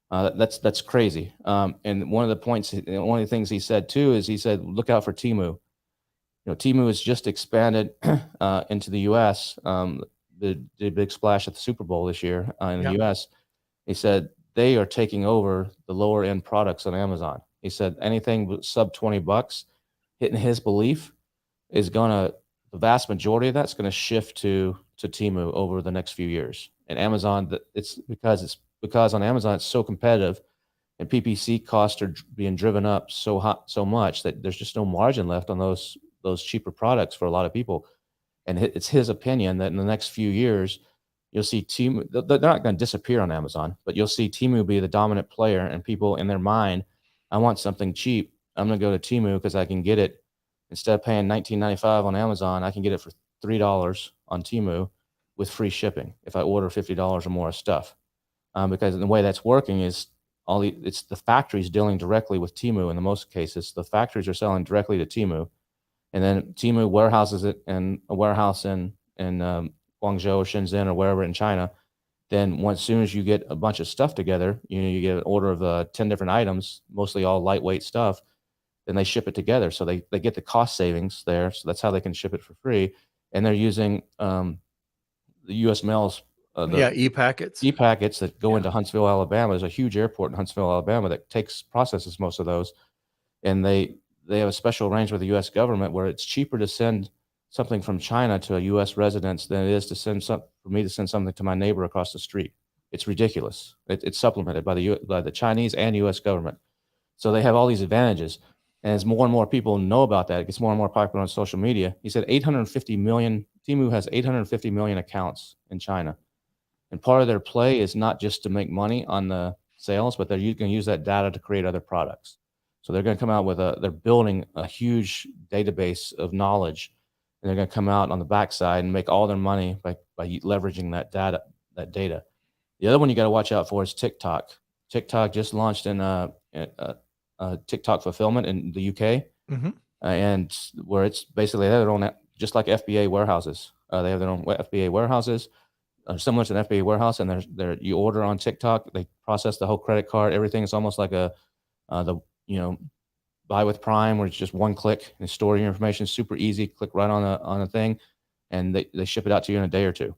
That's crazy. And one of the things he said too is he said, look out for Temu. Temu has just expanded into the U.S. The big splash at the Super Bowl this year in the U.S. He said they are taking over the lower end products on Amazon. He said anything sub $20, hitting his belief, the vast majority of that's going to shift to Temu over the next few years. And Amazon, it's because on Amazon it's so competitive, and PPC costs are being driven up so much that there's just no margin left on those cheaper products for a lot of people. And it's his opinion that in the next few years, you'll see Temu. They're not going to disappear on Amazon, but you'll see Temu be the dominant player, and people in their mind, I want something cheap. I'm going to go to Temu because I can get it instead of paying $19.95 on Amazon. I can get it for $3 on Temu with free shipping if I order $50 or more of stuff. Because the way that's working is it's the factories dealing directly with Temu in the most cases. The factories are selling directly to Temu, and then Temu warehouses it in a warehouse in Guangzhou or Shenzhen or wherever in China. Then as soon as you get a bunch of stuff together, you get an order of 10 different items, mostly all lightweight stuff, then they ship it together. So they get the cost savings there. So that's how they can ship it for free. And they're using the U.S. mails, the e-packets. e-packets that go into Huntsville, Alabama. There's a huge airport in Huntsville, Alabama that processes most of those. And they have a special arrangement with the U.S. government where it's cheaper to send something from China to a U.S. residence than it is to for me to send something to my neighbor across the street. It's ridiculous. It's supplemented by the Chinese and U.S. government. So they have all these advantages. And as more and more people know about that, it gets more and more popular on social media. He said 850 million, Temu has 850 million accounts in China. And part of their play is not just to make money on the sales, but they're going to use that data to create other products. So they're going to come out with they're building a huge database of knowledge, and they're going to come out on the backside and make all their money by leveraging that data. The other one you got to watch out for is TikTok. TikTok just launched in TikTok fulfillment in the UK, and where it's basically they have their own, just like FBA warehouses. They have their own FBA warehouses, similar to an FBA warehouse, and you order on TikTok. They process the whole credit card, everything. It's almost like buy with Prime, where it's just one click and store your information. Super easy. Click right on a thing, and they ship it out to you in a day or two.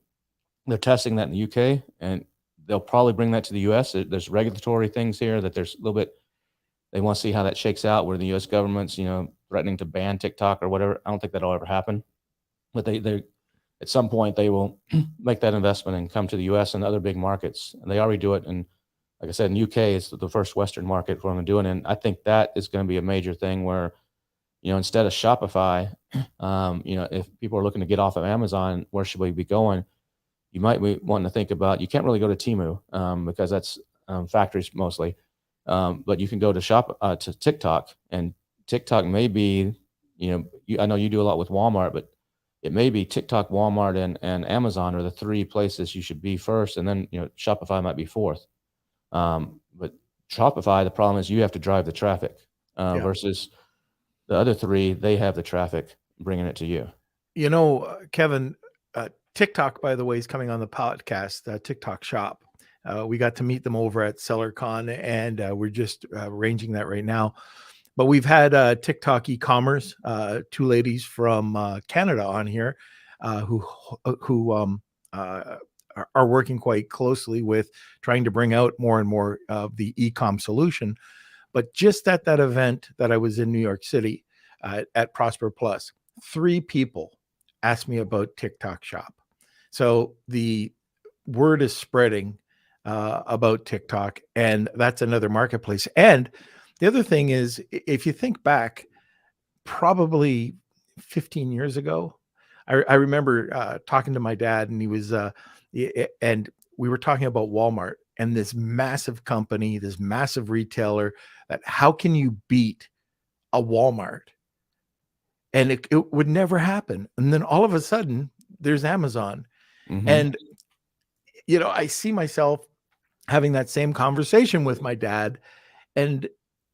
They're testing that in the UK, and they'll probably bring that to the US. There's regulatory things here that there's a little bit. They want to see how that shakes out, where the U.S. government's, threatening to ban TikTok or whatever. I don't think that'll ever happen, but they at some point they will make that investment and come to the U.S. and other big markets. And they already do it. And like I said, in UK, it's the first Western market for them to do it. And I think that is going to be a major thing where, instead of Shopify, if people are looking to get off of Amazon, where should we be going? You might be wanting to think about, you can't really go to Temu because that's factories mostly. But you can go to TikTok, and TikTok may be, I know you do a lot with Walmart, but it may be TikTok, Walmart, and Amazon are the three places you should be first. And then, Shopify might be fourth. But Shopify, the problem is you have to drive the traffic versus the other three, they have the traffic bringing it to you. Kevin, TikTok, by the way, is coming on the podcast, TikTok Shop. We got to meet them over at SellerCon, and we're just arranging that right now. But we've had TikTok eCommerce, two ladies from Canada on here who are working quite closely with trying to bring out more and more of the e-com solution. But just at that event that I was in New York City at Prosper Plus, 3 people asked me about TikTok Shop. So the word is spreading about TikTok, and that's another marketplace. And the other thing is, if you think back, probably 15 years ago, I remember talking to my dad, and he was, and we were talking about Walmart and this massive company, this massive retailer, that how can you beat a Walmart? And it would never happen. And then all of a sudden there's Amazon. And, I see myself having that same conversation with my dad, and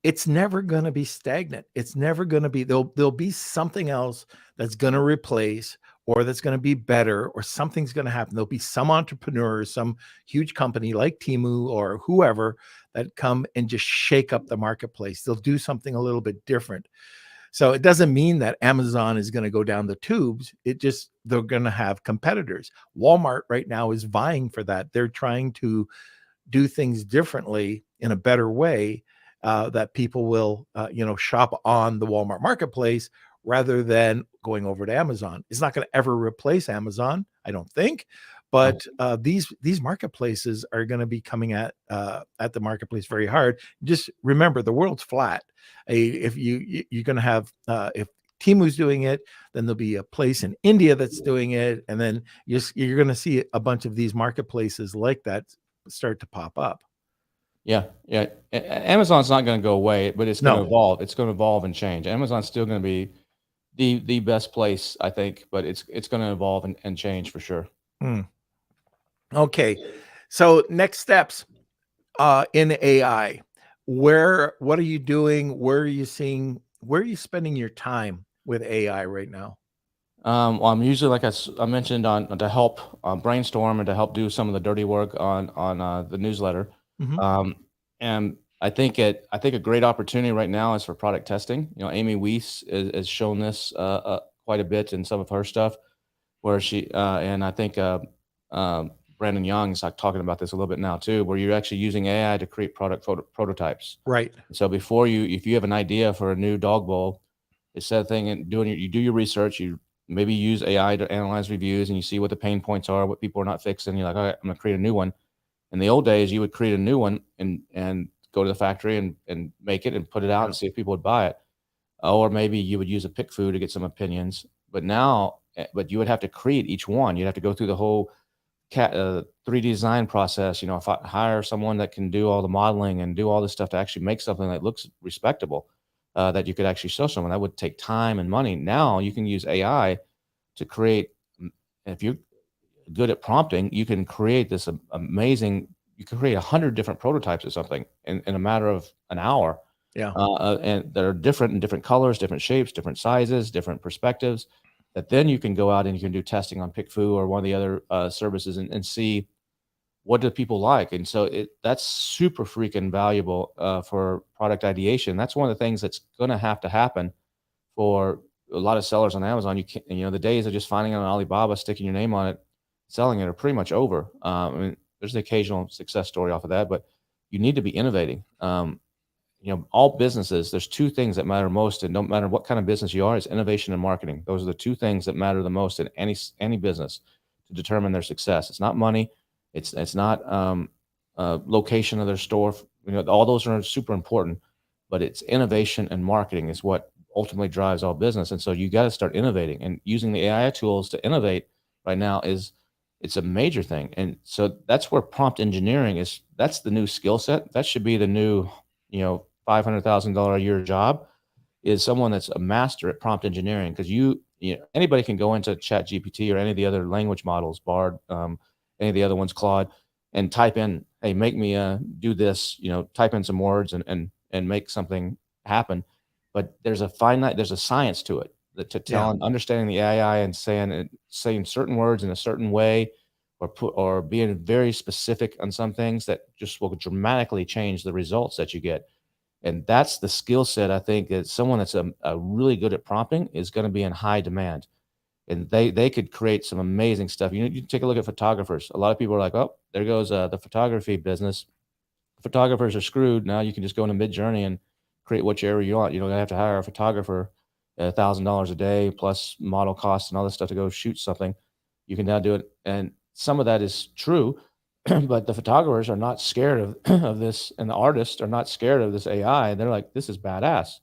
it's never going to be stagnant. It's never going to be, there'll be something else that's going to replace, or that's going to be better, or something's going to happen. There'll be some entrepreneur, some huge company like Temu or whoever that come and just shake up the marketplace. They'll do something a little bit different. So it doesn't mean that Amazon is going to go down the tubes. They're going to have competitors. Walmart right now is vying for that. They're trying to do things differently in a better way, that people will, shop on the Walmart marketplace rather than going over to Amazon. It's not going to ever replace Amazon, I don't think. But these marketplaces are going to be coming at the marketplace very hard. Just remember, the world's flat. If you're going to have, if Temu's doing it, then there'll be a place in India that's doing it, and then you're going to see a bunch of these marketplaces like that start to pop up. Yeah. Amazon's not going to go away, but it's going to evolve. It's going to evolve and change. Amazon's still going to be the best place, I think, but it's going to evolve and change for sure. Okay, so next steps in AI. What are you doing? Where are you spending your time with AI right now? Well, I'm usually, like I mentioned, on to help brainstorm and to help do some of the dirty work on the newsletter. Mhm. Um, and I think a great opportunity right now is for product testing. You know, Amy Weiss has shown this quite a bit in some of her stuff, where she and I think Brandon Young is like talking about this a little bit now too, where you're actually using AI to create product prototypes. Right. So before if you have an idea for a new dog bowl, instead of thinking you do your research, you maybe use AI to analyze reviews, and you see what the pain points are, what people are not fixing. You're like, all right, I'm gonna create a new one. In the old days, you would create a new one and go to the factory and make it and put it out Yeah. and see if people would buy it. Or maybe you would use a pick food to get some opinions. But now, but you would have to create each one. You'd have to go through the whole 3D design process. You know, if I hire someone that can do all the modeling and do all this stuff to actually make something that looks respectable, that you could actually show someone, that would take time and money. Now you can use AI to create. If you're good at prompting, you can create this amazing. You can create 100 different prototypes of something in a matter of an hour, Yeah. and they're different in different colors, different shapes, different sizes, different perspectives. That then you can go out and you can do testing on PickFu or one of the other services and see what do people like. And so that's super freaking valuable for product ideation. That's one of the things that's going to happen for a lot of sellers on Amazon. You can't, the days of just finding it on Alibaba, sticking your name on it, selling it are pretty much over. I mean, there's the occasional success story off of that, but you need to be innovating. All businesses, there's two things that matter most, and no matter what kind of business you are, is innovation and marketing. Those are the two things that matter the most in any business to determine their success. It's not money. It's not location of their store. All those are super important, but it's innovation and marketing is what ultimately drives all business. And so you got to start innovating, and using the AI tools to innovate right now it's a major thing. And so that's where prompt engineering that's the new skill set. That should be the new, $500,000 a year job, is someone that's a master at prompt engineering. Because anybody can go into Chat GPT or any of the other language models, Bard, any of the other ones, Claude, and type in, hey, make me do this, type in some words and make something happen. But there's a science to it, that to tell and understanding the AI and saying certain words in a certain way, or being very specific on some things that just will dramatically change the results that you get. And that's the skill set, I think, that someone that's a really good at prompting is going to be in high demand. And they could create some amazing stuff. You take a look at photographers. A lot of people are like, oh, there goes the photography business. Photographers are screwed. Now you can just go into Midjourney and create whichever you want. You don't have to hire a photographer $1,000 a day plus model costs and all this stuff to go shoot something. You can now do it. And some of that is true, but the photographers are not scared of this, and the artists are not scared of this AI. They're like, this is badass.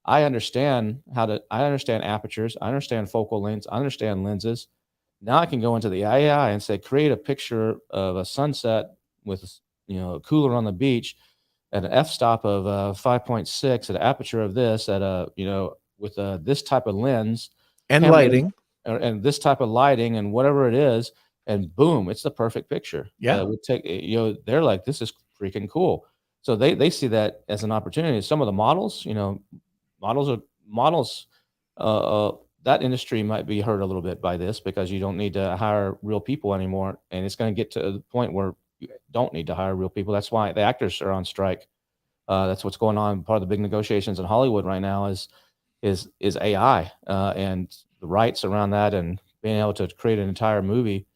I understand apertures. I understand focal lengths. I understand lenses. Now I can go into the AI and say, create a picture of a sunset with, a cooler on the beach at an f-stop of 5.6 at an aperture of this at with this type of lens And camera, lighting. and this type of lighting and whatever it is, and boom, it's the perfect picture. Yeah. We take, they're like, this is freaking cool. So they see that as an opportunity. Some of the models, models, that industry might be hurt a little bit by this, because you don't need to hire real people anymore. And it's going to get to the point where you don't need to hire real people. That's why the actors are on strike. That's what's going on. Part of the big negotiations in Hollywood right now is AI, and the rights around that, and being able to create an entire movie,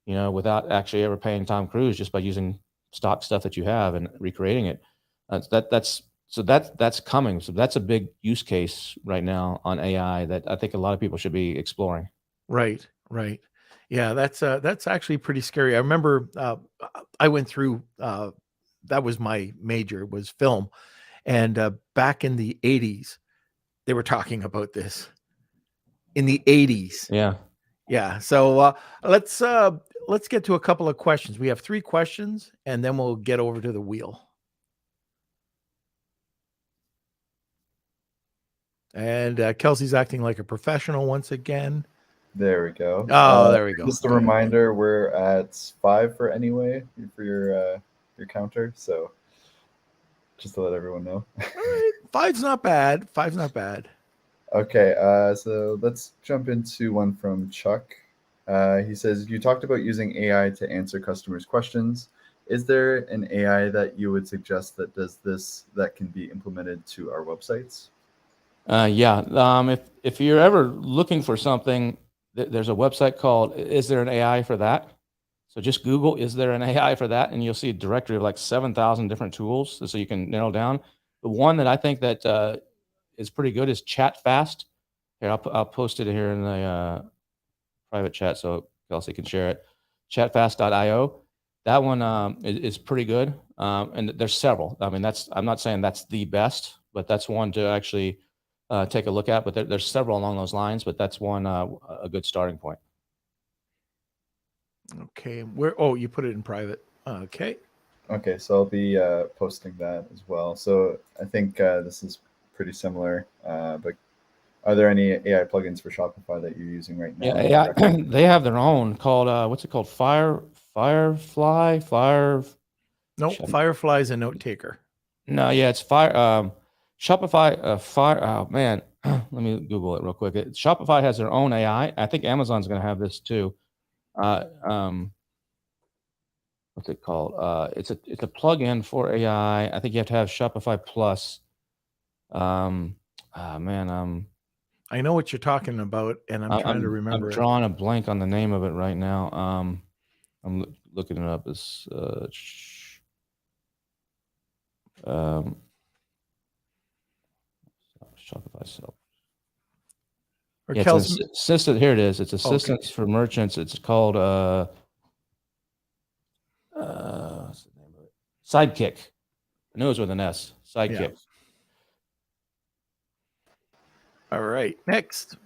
without actually ever paying Tom Cruise, just by using stock stuff that you have and recreating it. That's coming. So that's a big use case right now on AI that I think a lot of people should be exploring. Right. Right. Yeah. That's actually pretty scary. I remember I went through that was my major, was film, and back in the 80s they were talking about this. In the 80s. Yeah. Yeah. So let's get to a couple of questions. We have 3 questions, and then we'll get over to the wheel. And Kelsey's acting like a professional once again. There we go. Oh, there we go. Just a reminder, we're at 5 for anyway for your counter. So just to let everyone know. All right. 5's not bad. 5's not bad. Okay, so let's jump into one from Chuck. He says, you talked about using AI to answer customers' questions. Is there an AI that you would suggest that does this that can be implemented to our websites? Yeah. If you're ever looking for something, there's a website called "Is there an AI for that?" So just Google "Is there an AI for that?" and you'll see a directory of like 7,000 different tools, so you can narrow down. The one that I think that is pretty good is ChatFast. Here, I'll post it here in the private chat so Kelsey can share it. Chatfast.io. That one is pretty good, and there's several. I mean, I'm not saying that's the best, but that's one to actually take a look at. But there's several along those lines, but that's one a good starting point. Okay. Oh, you put it in private. Okay. Okay, so I'll be posting that as well. So I think this is pretty similar, but are there any AI plugins for Shopify that you're using right now? Yeah, AI, they have their own called what's it called? Firefly. No, Firefly's a note taker. No, yeah, it's Shopify. Fire. Oh man, let me Google it real quick. Shopify has their own AI. I think Amazon's going to have this too. What's it called? It's a plugin for AI. I think you have to have Shopify Plus. Man, I know what you're talking about, and I'm trying to remember I'm it. drawing a blank on the name of it right now. I'm looking it up. It's Shopify self. Or Yeah, Kels, it's assistant. Here it is. It's assistance okay. for merchants. It's called what's the name of it? Sidekick. I know it's with an S. Sidekick. Yeah. All right. Next.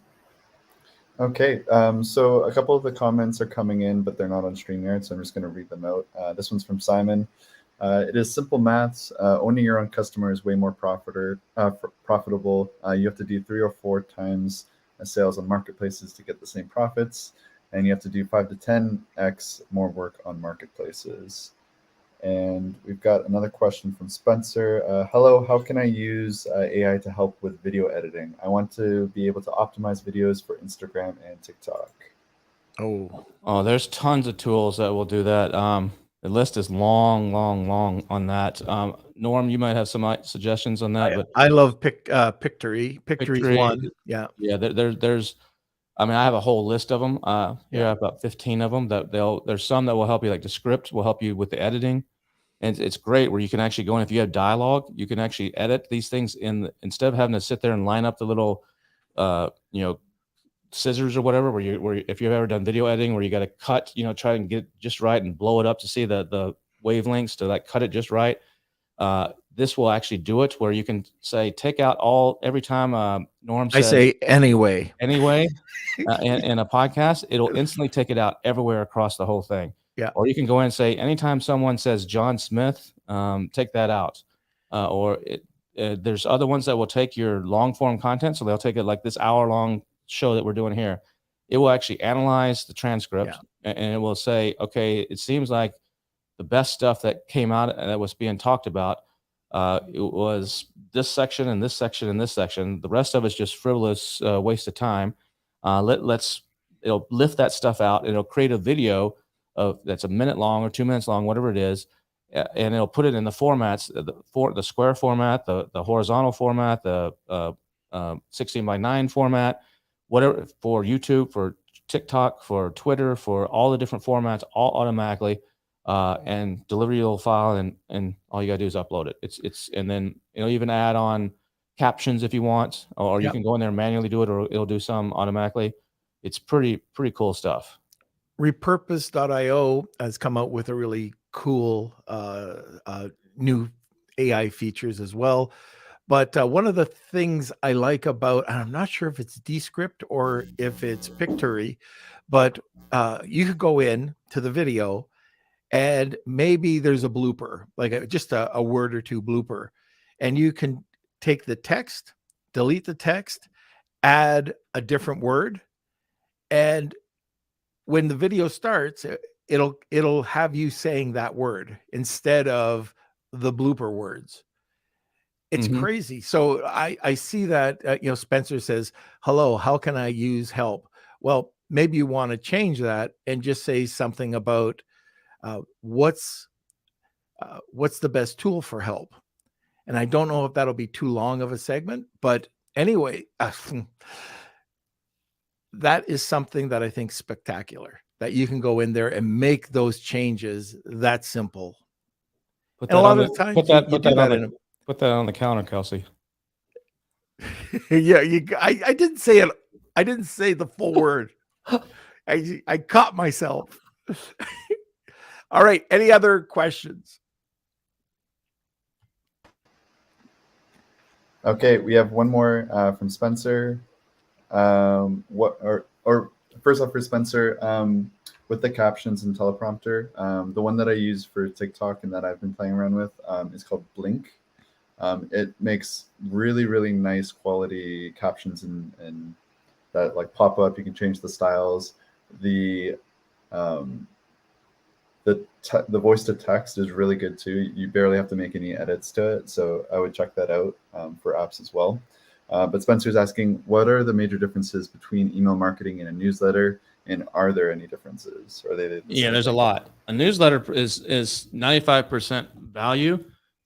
Okay, so a couple of the comments are coming in, but they're not on StreamYard, so I'm just going to read them out. This one's from Simon. It is simple maths. Owning your own customer is way more profitable. You have to do 3 or 4 times sales on marketplaces to get the same profits, and you have to do 5 to 10x more work on marketplaces. And we've got another question from Spencer. Hello, how can I use AI to help with video editing? I want to be able to optimize videos for Instagram and TikTok. Oh, there's tons of tools that will do that. The list is long on that. Norm, you might have some suggestions on that, but I love Pictory. Pictory's one. Yeah. Yeah, there's. I mean, I have a whole list of them. Here I have about 15 of them. There's some that will help you, like the script will help you with the editing. And it's great where you can actually go in. If you have dialogue, you can actually edit these things instead of having to sit there and line up the little, scissors or whatever. If you've ever done video editing, where you got to cut, try and get just right and blow it up to see the wavelengths to like cut it just right. This will actually do it where you can say take out every time Norm says I say anyway. in a podcast, it'll instantly take it out everywhere across the whole thing. Yeah. Or you can go in and say, anytime someone says John Smith, take that out. There's other ones that will take your long form content. So they'll take it like this hour-long show that we're doing here. It will actually analyze the transcript and it will say, okay, it seems like the best stuff that came out that was being talked about, it was this section and this section and this section. The rest of it's just frivolous waste of time. It'll lift that stuff out. It'll create a video that's a minute long or 2 minutes long, whatever it is, and it'll put it in the formats, the square format, the horizontal format, the 16:9 format, whatever, for YouTube, for TikTok, for Twitter, for all the different formats, all automatically, and deliver your little file, and all you gotta do is upload it. And then it'll even add on captions if you want, or you can go in there and manually do it, or it'll do some automatically. It's pretty cool stuff. Repurpose.io has come out with a really cool new AI features as well. But one of the things I like about, and I'm not sure if it's Descript or if it's Pictory, but you could go in to the video and maybe there's a blooper, like just a word or two blooper, and you can take the text, delete the text, add a different word, and when the video starts, it'll have you saying that word instead of the blooper words. It's Mhm. crazy. So I see that, Spencer says, hello, how can I use help? Well, maybe you want to change that and just say something about what's the best tool for help. And I don't know if that'll be too long of a segment, but anyway, that is something that I think spectacular, that you can go in there and make those changes that simple. Put And a that lot on of the the times put you, that you put do that on that the in a put that on the counter, Kelsey. yeah, I didn't say it. I didn't say the full word. I caught myself. All right. Any other questions? Okay, we have one more from Spencer. What or first off for Spencer, with the captions and teleprompter, the one that I use for TikTok and that I've been playing around with is called Blink. It makes really, really nice quality captions and that like pop up. You can change the styles. The um, the voice to text is really good too. You barely have to make any edits to it, so I would check that out for apps as well. But Spencer's asking, what are the major differences between email marketing and a newsletter, and are there any differences? Are they the Yeah, same there's a thing? lot. A newsletter is 95% value,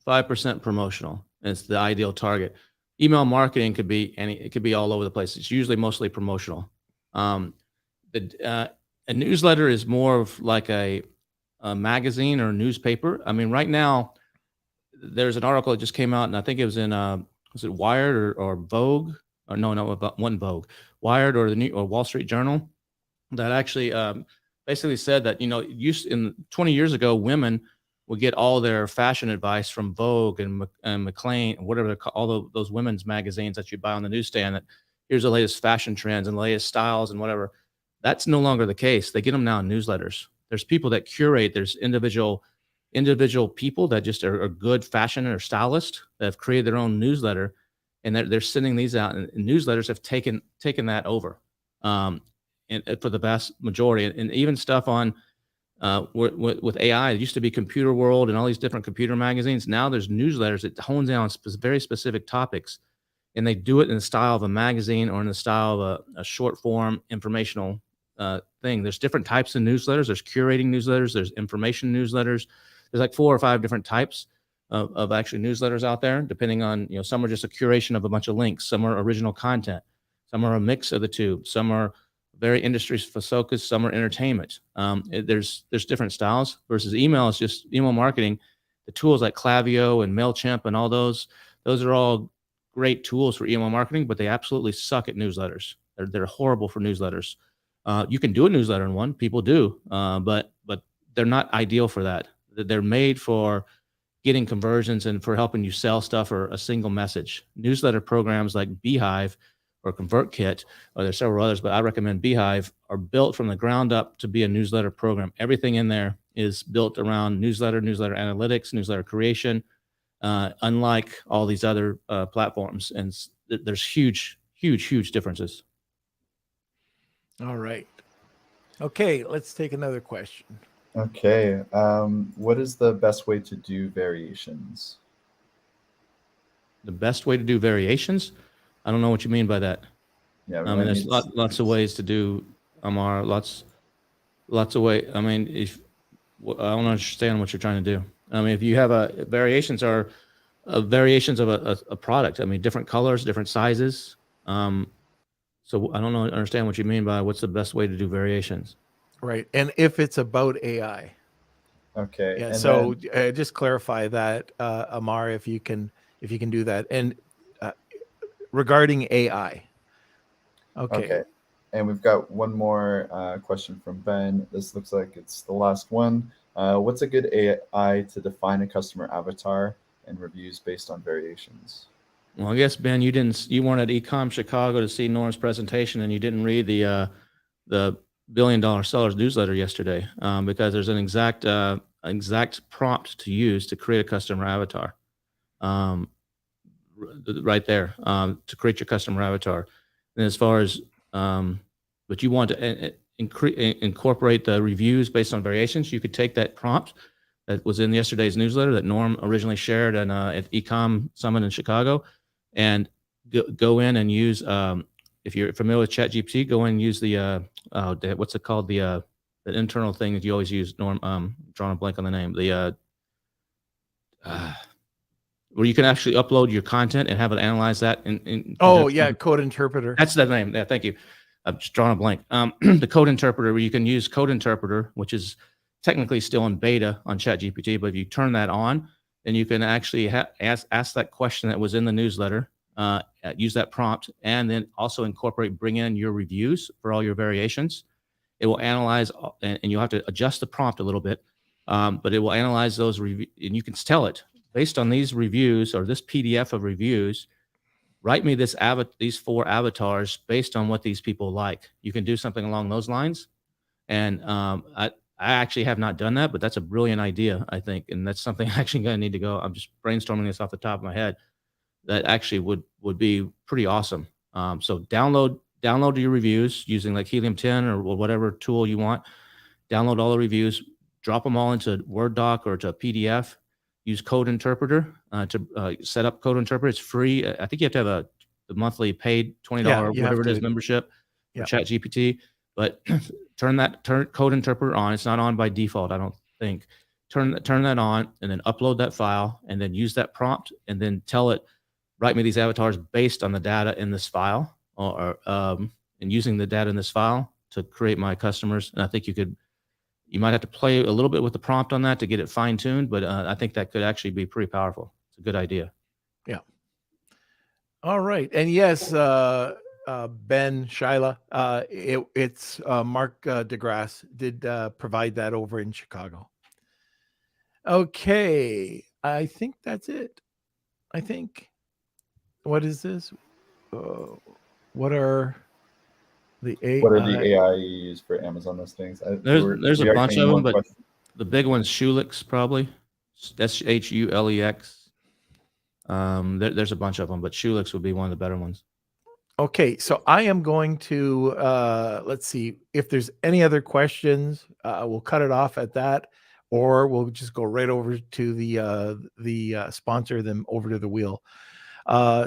5% promotional. It's the ideal target. Email marketing could be it could be all over the place. It's usually mostly promotional. Um, a newsletter is more of like a magazine or a newspaper. I mean, right now there's an article that just came out, and I think it was in was it Wired or Vogue, or no, it wasn't Vogue, Wired or the New or Wall Street Journal, that actually basically said that used in 20 years ago, women would get all their fashion advice from Vogue and McLean, whatever all those women's magazines that you buy on the newsstand. That here's the latest fashion trends and latest styles and whatever. That's no longer the case. They get them now in newsletters. There's people that curate. There's individual people that just are good fashion or stylists that have created their own newsletter, and they're sending these out. And newsletters have taken that over. And for the vast majority, and even stuff on with AI. It used to be Computer World and all these different computer magazines. Now there's newsletters that hone down on very specific topics, and they do it in the style of a magazine or in the style of a short form informational thing. There's different types of newsletters. There's curating newsletters. There's information newsletters. There's like 4 or 5 different types of actually newsletters out there, depending on, some are just a curation of a bunch of links. Some are original content. Some are a mix of the two. Some are very industry focused. Some are entertainment. There's different styles versus email is just email marketing. The tools like Klaviyo and MailChimp and all those are all great tools for email marketing, but they absolutely suck at newsletters. They're horrible for newsletters. You can do a newsletter in one, people do, but they're not ideal for that. They're made for getting conversions and for helping you sell stuff or a single message. Newsletter programs like Beehive or ConvertKit, or there's several others, but I recommend Beehive, are built from the ground up to be a newsletter program. Everything in there is built around newsletter analytics, newsletter creation, unlike all these other platforms. And there's huge differences. All right. Okay, let's take another question. Okay, what is the best way to do variations? The best way to do variations? I don't know what you mean by that. Yeah, we I mean, might there's need lots of ways to do Amar. Lots of way. I mean, I don't understand what you're trying to do. I mean, if you have variations are variations of a product. I mean, different colors, different sizes. So I don't understand what you mean by what's the best way to do variations. Right. And if it's about AI. Okay, Yeah. and So then just clarify that, Amar, if you can do that. And regarding AI. Okay. okay, and we've got one more question from Ben. This looks like it's the last one. What's a good AI to define a customer avatar and reviews based on variations? Well, I guess Ben, you weren't at eCom Chicago to see Norm's presentation, and you didn't read the $1 billion sellers newsletter yesterday, because there's an exact prompt to use to create a customer avatar, right there, to create your customer avatar. And as far as but you want to incorporate the reviews based on variations, you could take that prompt, that was in yesterday's newsletter that Norm originally shared at Ecom Summit in Chicago, and go in and use. If you're familiar with ChatGPT, go in and use the what's it called, the internal thing that you always use. Norm, drawing a blank on the name. Where you can actually upload your content and have it analyze that. Code interpreter. That's the name. Yeah, thank you. I'm just drawing a blank. The code interpreter, where you can use code interpreter, which is technically still in beta on ChatGPT, but if you turn that on, then you can actually ask that question that was in the newsletter, use that prompt, and then also bring in your reviews for all your variations. It will analyze, and you'll have to adjust the prompt a little bit, but it will analyze those reviews, and you can tell it, based on these reviews or this PDF of reviews, write me these 4 avatars based on what these people like. You can do something along those lines. And I actually have not done that, but that's a brilliant idea, I think. And that's something I'm actually going to need to go. I'm just brainstorming this off the top of my head. That actually would be pretty awesome. So download your reviews using like Helium 10 or whatever tool you want. Download all the reviews, drop them all into Word doc or to a PDF. Use Code Interpreter to set up Code Interpreter. It's free. I think you have to have the monthly paid $20 whatever it is membership for ChatGPT. But turn Code Interpreter on. It's not on by default, I don't think. Turn that on, and then upload that file, and then use that prompt, and then tell it, write me these avatars based on the data in this file, and using the data in this file to create my customers. And I think you might have to play a little bit with the prompt on that to get it fine-tuned, but I think that could actually be pretty powerful. It's a good idea. Yeah. All right. And yes, Ben, Shyla, it's Mark DeGrasse did provide that over in Chicago. Okay. I think that's it. What is this? What are the AI? What are the AI you use for Amazon listings? There's a bunch of them, but the big one's Shulix, probably. That's Hulex. There's a bunch of them, but Shulix would be one of the better ones. Okay, so I am going to let's see if there's any other questions. We'll cut it off at that, or we'll just go right over to the sponsor, then over to the wheel.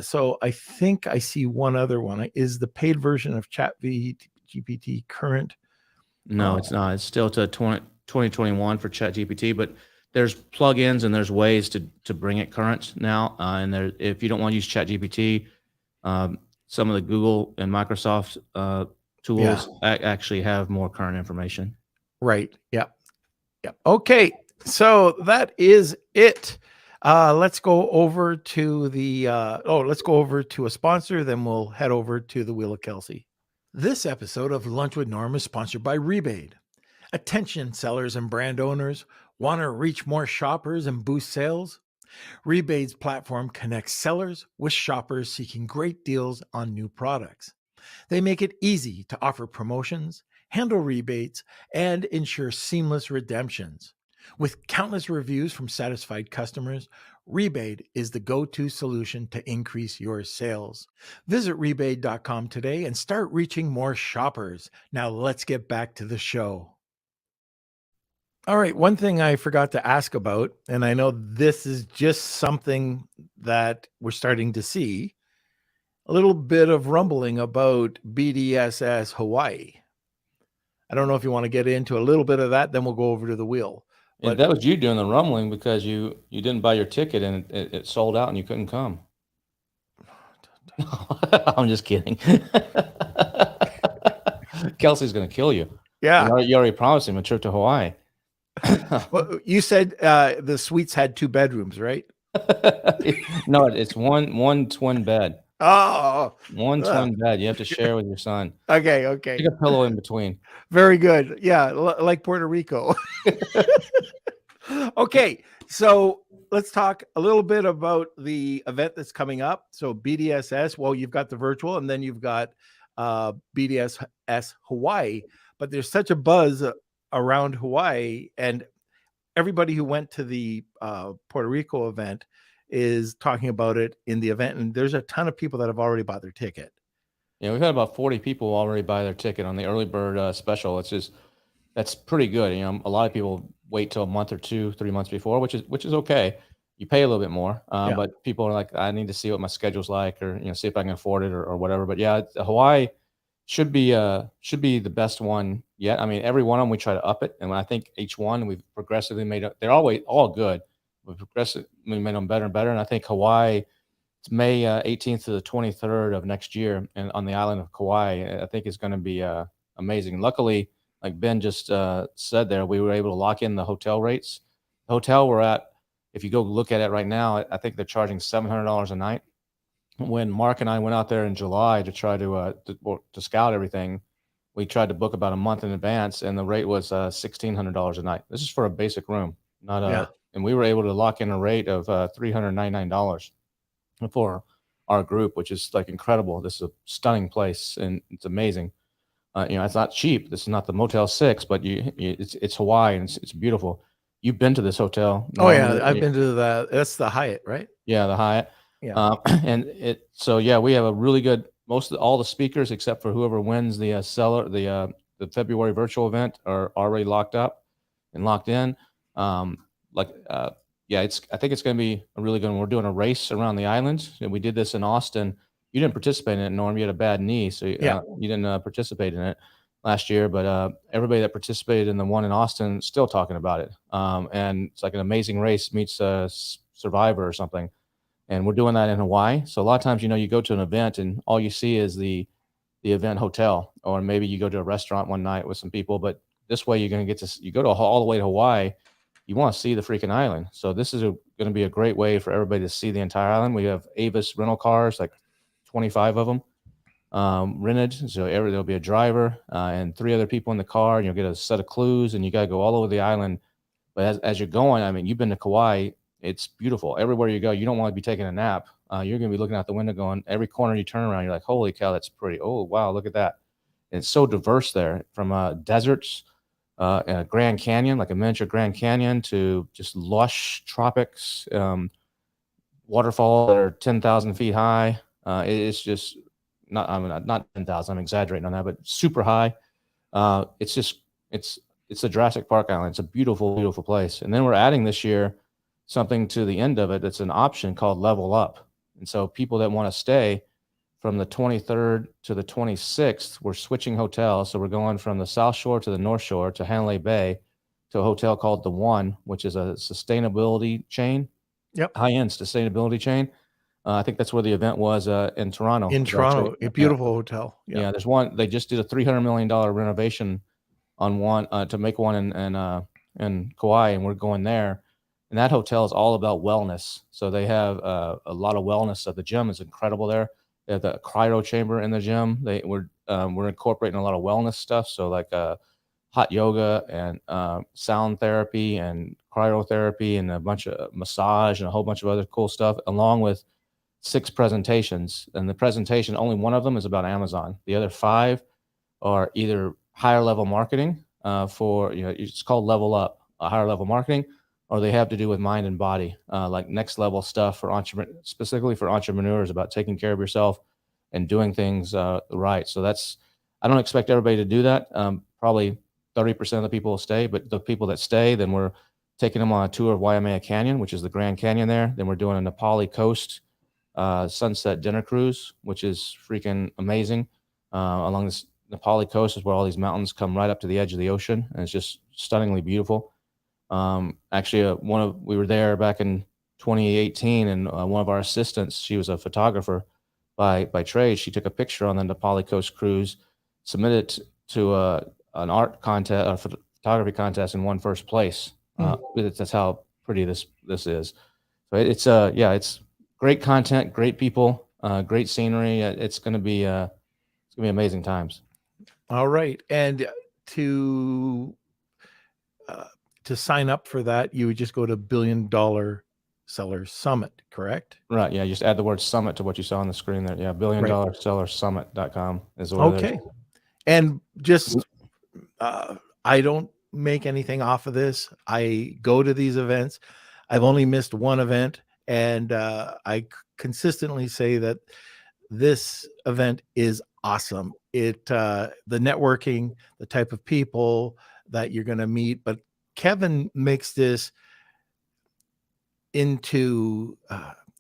So I think I see one other one. Is the paid version of ChatGPT current? No, it's not. It's still to 2021 for ChatGPT, but there's plugins and there's ways to bring it current now. And if you don't want to use ChatGPT, some of the Google and Microsoft tools actually have more current information. Right. Yeah. Okay. So that is it. Let's go over to let's go over to a sponsor, then we'll head over to the Wheel of Kelsey. This episode of Lunch with Norm is sponsored by Rebate. Attention sellers and brand owners, want to reach more shoppers and boost sales? Rebate's platform connects sellers with shoppers seeking great deals on new products. They make it easy to offer promotions, handle rebates, and ensure seamless redemptions. With countless reviews from satisfied customers, Rebate is the go-to solution to increase your sales. Visit rebate.com today and start reaching more shoppers. Now let's get back to the show. All right, one thing I forgot to ask about, and I know this is just something that we're starting to see, a little bit of rumbling about BDSS Hawaii. I don't know if you want to get into a little bit of that, then we'll go over to the wheel. But that was you doing the rumbling because you didn't buy your ticket and it sold out and you couldn't come. I'm just kidding. Kelsey's going to kill you. Yeah. You already promised him a trip to Hawaii. Well, you said the suites had 2 bedrooms, right? No, it's one twin bed. Oh, one twin bed. You have to share with your son. Okay. Take a pillow in between. Very good. Yeah, like Puerto Rico. Okay, so let's talk a little bit about the event that's coming up. So BDSS, well, you've got the virtual, and then you've got BDSS Hawaii, but there's such a buzz around Hawaii, and everybody who went to the Puerto Rico event is talking about it in the event, and there's a ton of people that have already bought their ticket. Yeah, we've had about 40 people already buy their ticket on the early bird special. That's pretty good. A lot of people wait till a month or 2, 3 months before, which is okay. You pay a little bit more, Yeah. but people are like, I need to see what my schedule's like, or see if I can afford it, or whatever. But yeah, Hawaii should be the best one yet. I mean, every one of them we try to up it, and I think each one we've progressively made up. They're always all good. We've progressively made them better and better. And I think Hawaii, it's May 18th to the 23rd of next year, and on the island of Kauai, I think it's going to be amazing. Luckily, like Ben just said there, we were able to lock in the hotel rates. The hotel we're at, if you go look at it right now, I think they're charging $700 a night. When Mark and I went out there in July to try to scout everything, we tried to book about a month in advance, and the rate was $1,600 a night. This is for a basic room, not Yeah. and we were able to lock in a rate of $399 for our group, which is like incredible. This is a stunning place, and it's amazing. It's not cheap. This is not the Motel 6, but it's Hawaii, and it's beautiful. You've been to this hotel? Oh yeah, Norman? I've been to that's the Hyatt, right? Yeah, the Hyatt. Yeah. So yeah, we have a really good. All the speakers except for whoever wins the the February virtual event are already locked up and locked in. Yeah, I think it's going to be a really good one. We're doing a race around the islands, and we did this in Austin. You didn't participate in it, Norm. You had a bad knee, so you didn't participate in it last year. But everybody that participated in the one in Austin is still talking about it. And it's like an amazing race meets Survivor or something. And we're doing that in Hawaii. So a lot of times, you go to an event and all you see is the event hotel, or maybe you go to a restaurant one night with some people. But this way, you're going to you go all the way to Hawaii. You want to see the freaking island. So this is going to be a great way for everybody to see the entire island. We have Avis rental cars, like 25 of them rented. So there'll be a driver and 3 other people in the car, and you'll get a set of clues, and you got to go all over the island. But as you're going, I mean, you've been to Kauai. It's beautiful. Everywhere you go, you don't want to be taking a nap. You're going to be looking out the window going, every corner you turn around, you're like, holy cow, that's pretty. Oh, wow, look at that. And it's so diverse there, from deserts, Grand Canyon, like a miniature Grand Canyon, to just lush tropics, waterfalls that are 10,000 feet high. It's just not 10,000. I'm exaggerating on that, but super high. It's a Jurassic Park island. It's a beautiful, beautiful place. And then we're adding this year something to the end of it. That's an option called Level Up. And so people that want to stay from the 23rd to the 26th, we're switching hotels. So we're going from the South Shore to the North Shore to Hanalei Bay to a hotel called The One, which is a sustainability chain. Yep. High-end sustainability chain. I think that's where the event was in Toronto. In Toronto, a beautiful hotel. Yeah, there's one. They just did a $300 million renovation on one to make one in Kauai, and we're going there. And that hotel is all about wellness. So they have a lot of wellness stuff. The gym is incredible there. They have the cryo chamber in the gym. We're incorporating a lot of wellness stuff. So like hot yoga and sound therapy and cryotherapy and a bunch of massage and a whole bunch of other cool stuff, along with 6 presentations. And the presentation, only one of them is about Amazon. The other 5 are either higher level marketing it's called Level Up, higher level marketing, or they have to do with mind and body, like next level stuff for specifically for entrepreneurs, about taking care of yourself and doing things right. So I don't expect everybody to do that. Probably 30% of the people will stay, but the people that stay, then we're taking them on a tour of Waimea Canyon, which is the Grand Canyon there. Then we're doing a Nepali Coast sunset dinner cruise, which is freaking amazing. Along this Nepali coast is where all these mountains come right up to the edge of the ocean, and it's just stunningly beautiful. Actually, we were there back in 2018, and one of our assistants, she was a photographer by trade. She took a picture on the Nepali Coast cruise, submitted it to an art contest, a photography contest, and won first place. That's how pretty this is. So it's great content, great people, great scenery. It's going to be amazing times. All right, and to sign up for that, you would just go to $1 Billion Sellers Summit, correct? Right. Yeah. Just add the word summit to what you saw on the screen there. Yeah. $1BillionSellerSummit.com is what it is. And just, I don't make anything off of this. I go to these events. I've only missed one event, and I consistently say that this event is awesome. The networking, the type of people that you're going to meet, but Kevin makes this into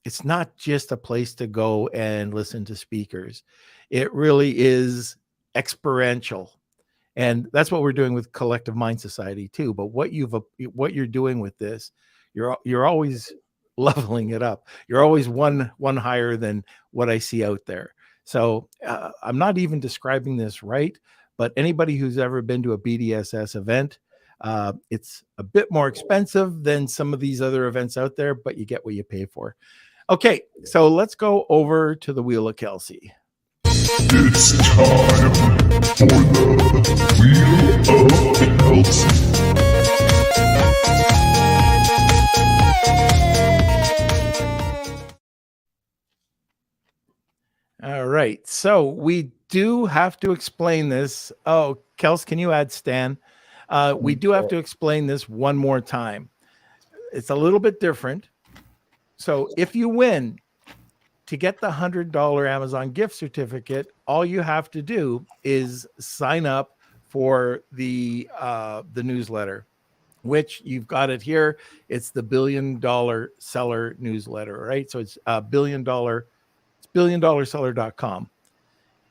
it's not just a place to go and listen to speakers. It really is experiential. And that's what we're doing with Collective Mind Society too. But what you're doing with this, you're always leveling it up. You're always one higher than what I see out there. So I'm not even describing this right, but anybody who's ever been to a BDSS event, it's a bit more expensive than some of these other events out there, but you get what you pay for. Okay, so let's go over to the Wheel of Kelsey. It's time for the Wheel of Kelsey. All right, so we do have to explain this. Oh, Kels, can you add Stan? We do have to explain this one more time. It's a little bit different. So if you win, to get the $100 Amazon gift certificate, all you have to do is sign up for the newsletter, which you've got it here. It's the $1 billion seller newsletter, right? So it's $1billion-seller.com.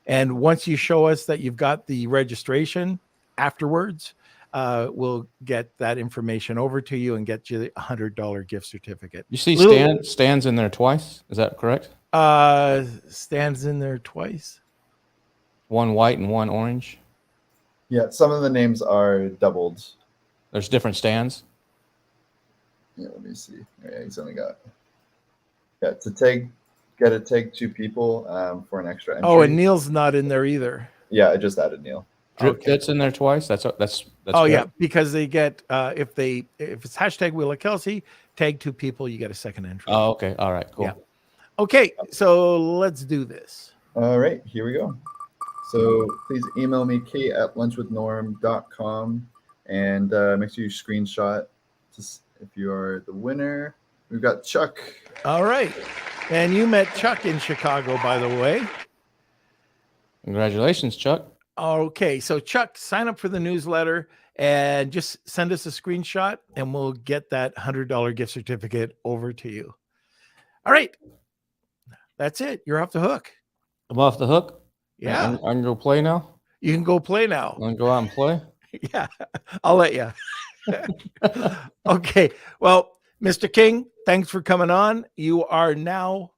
And once you show us that you've got the registration afterwards, we'll get that information over to you and get you a $100 gift certificate. You see Stan's in there twice. Is that correct? Stan's in there twice. One white and one orange. Yeah, some of the names are doubled. There's different Stans. Yeah, let me see. Yeah, he's only got to take two people for an extra entry. Oh, and Neil's not in there either. Yeah, I just added Neil. Drip Fit's in there twice. That's oh correct. Yeah, because they get if it's hashtag Wheel of Kelsey, tag two people, you get a second entry. Oh, okay. All right, cool. Yeah. Okay, so let's do this. All right, here we go. So please email me, kate@lunchwithnorm.com, and make sure you screenshot if you are the winner. We've got Chuck. All right. And you met Chuck in Chicago, by the way. Congratulations, Chuck. Okay, so Chuck, sign up for the newsletter and just send us a screenshot and we'll get that $100 gift certificate over to you. All right. That's it. You're off the hook. I'm off the hook? Yeah. I can go play now? You can go play now. I can go out and play? Yeah, I'll let you. Okay. Well, Mr. King, thanks for coming on. You are now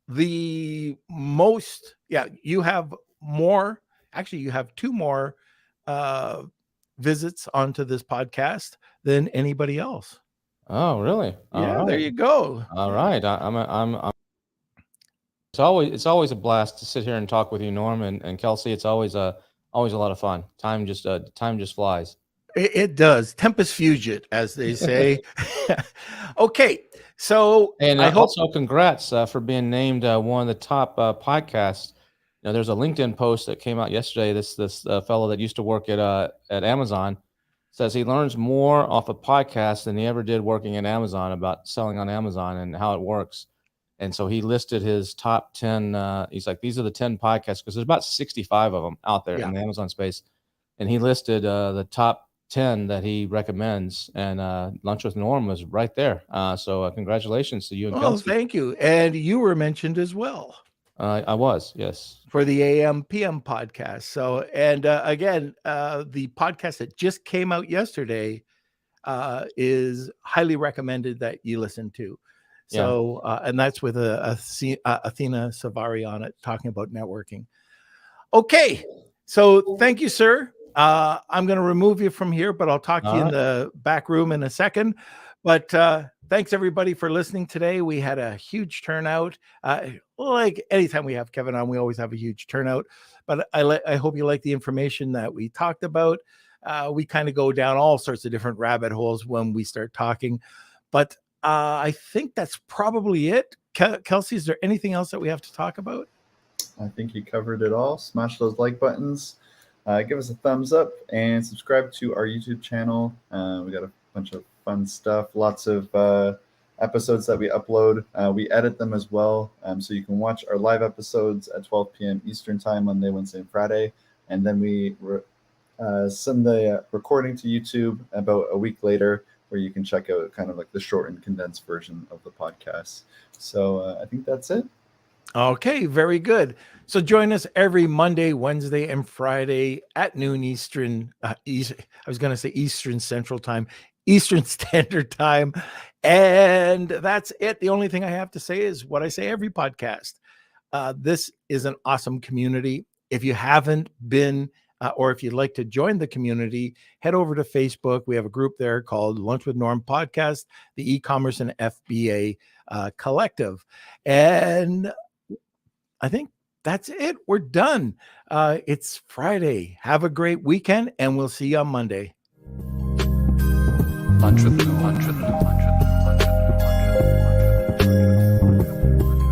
the most, you have more, actually you have two more visits onto this podcast than anybody else. Oh, really? Yeah, there you go. All right. It's always a blast to sit here and talk with you, Norm and Kelsey. It's always a lot of fun. Time just flies. It does. Tempus fugit, as they say. Okay, so and also congrats for being named one of the top podcasts. You know, there's a LinkedIn post that came out yesterday. This fellow that used to work at Amazon says he learns more off a podcast than he ever did working at Amazon about selling on Amazon and how it works. And so he listed his top 10. He's like, these are the 10 podcasts, because there's about 65 of them out there in the Amazon space. And he listed the top 10 that he recommends. And Lunch with Norm was right there. So congratulations to you and Kelsey. Thank you. And you were mentioned as well. I was, yes. For the AM PM podcast. So, and again, the podcast that just came out yesterday is highly recommended that you listen to. So, and that's with Athena Savari on it, talking about networking. Okay. So thank you, sir. I'm going to remove you from here, but I'll talk to you in the back room in a second. But thanks everybody for listening today. We had a huge turnout. Like anytime we have Kevin on, we always have a huge turnout. But I hope you like the information that we talked about. We kind of go down all sorts of different rabbit holes when we start talking. But I think that's probably it. Kelsey, is there anything else that we have to talk about? I think you covered it all. Smash those like buttons. Give us a thumbs up and subscribe to our YouTube channel. We got a bunch of fun stuff. Lots of episodes that we upload. We edit them as well. So you can watch our live episodes at 12 p.m. Eastern time, Monday, Wednesday, and Friday. And then we send the recording to YouTube about a week later, where you can check out kind of like the shortened, condensed version of the podcast. So I think that's it. Okay, very good. So join us every Monday, Wednesday, and Friday at noon Eastern. I was going to say Eastern Central Time, Eastern Standard Time. And that's it. The only thing I have to say is what I say every podcast. This is an awesome community. If you haven't been, or if you'd like to join the community, head over to Facebook. We have a group there called Lunch with Norm Podcast, the eCommerce and FBA Collective. And I think that's it. We're done. It's Friday. Have a great weekend, and we'll see you on Monday. Lunch with Norm.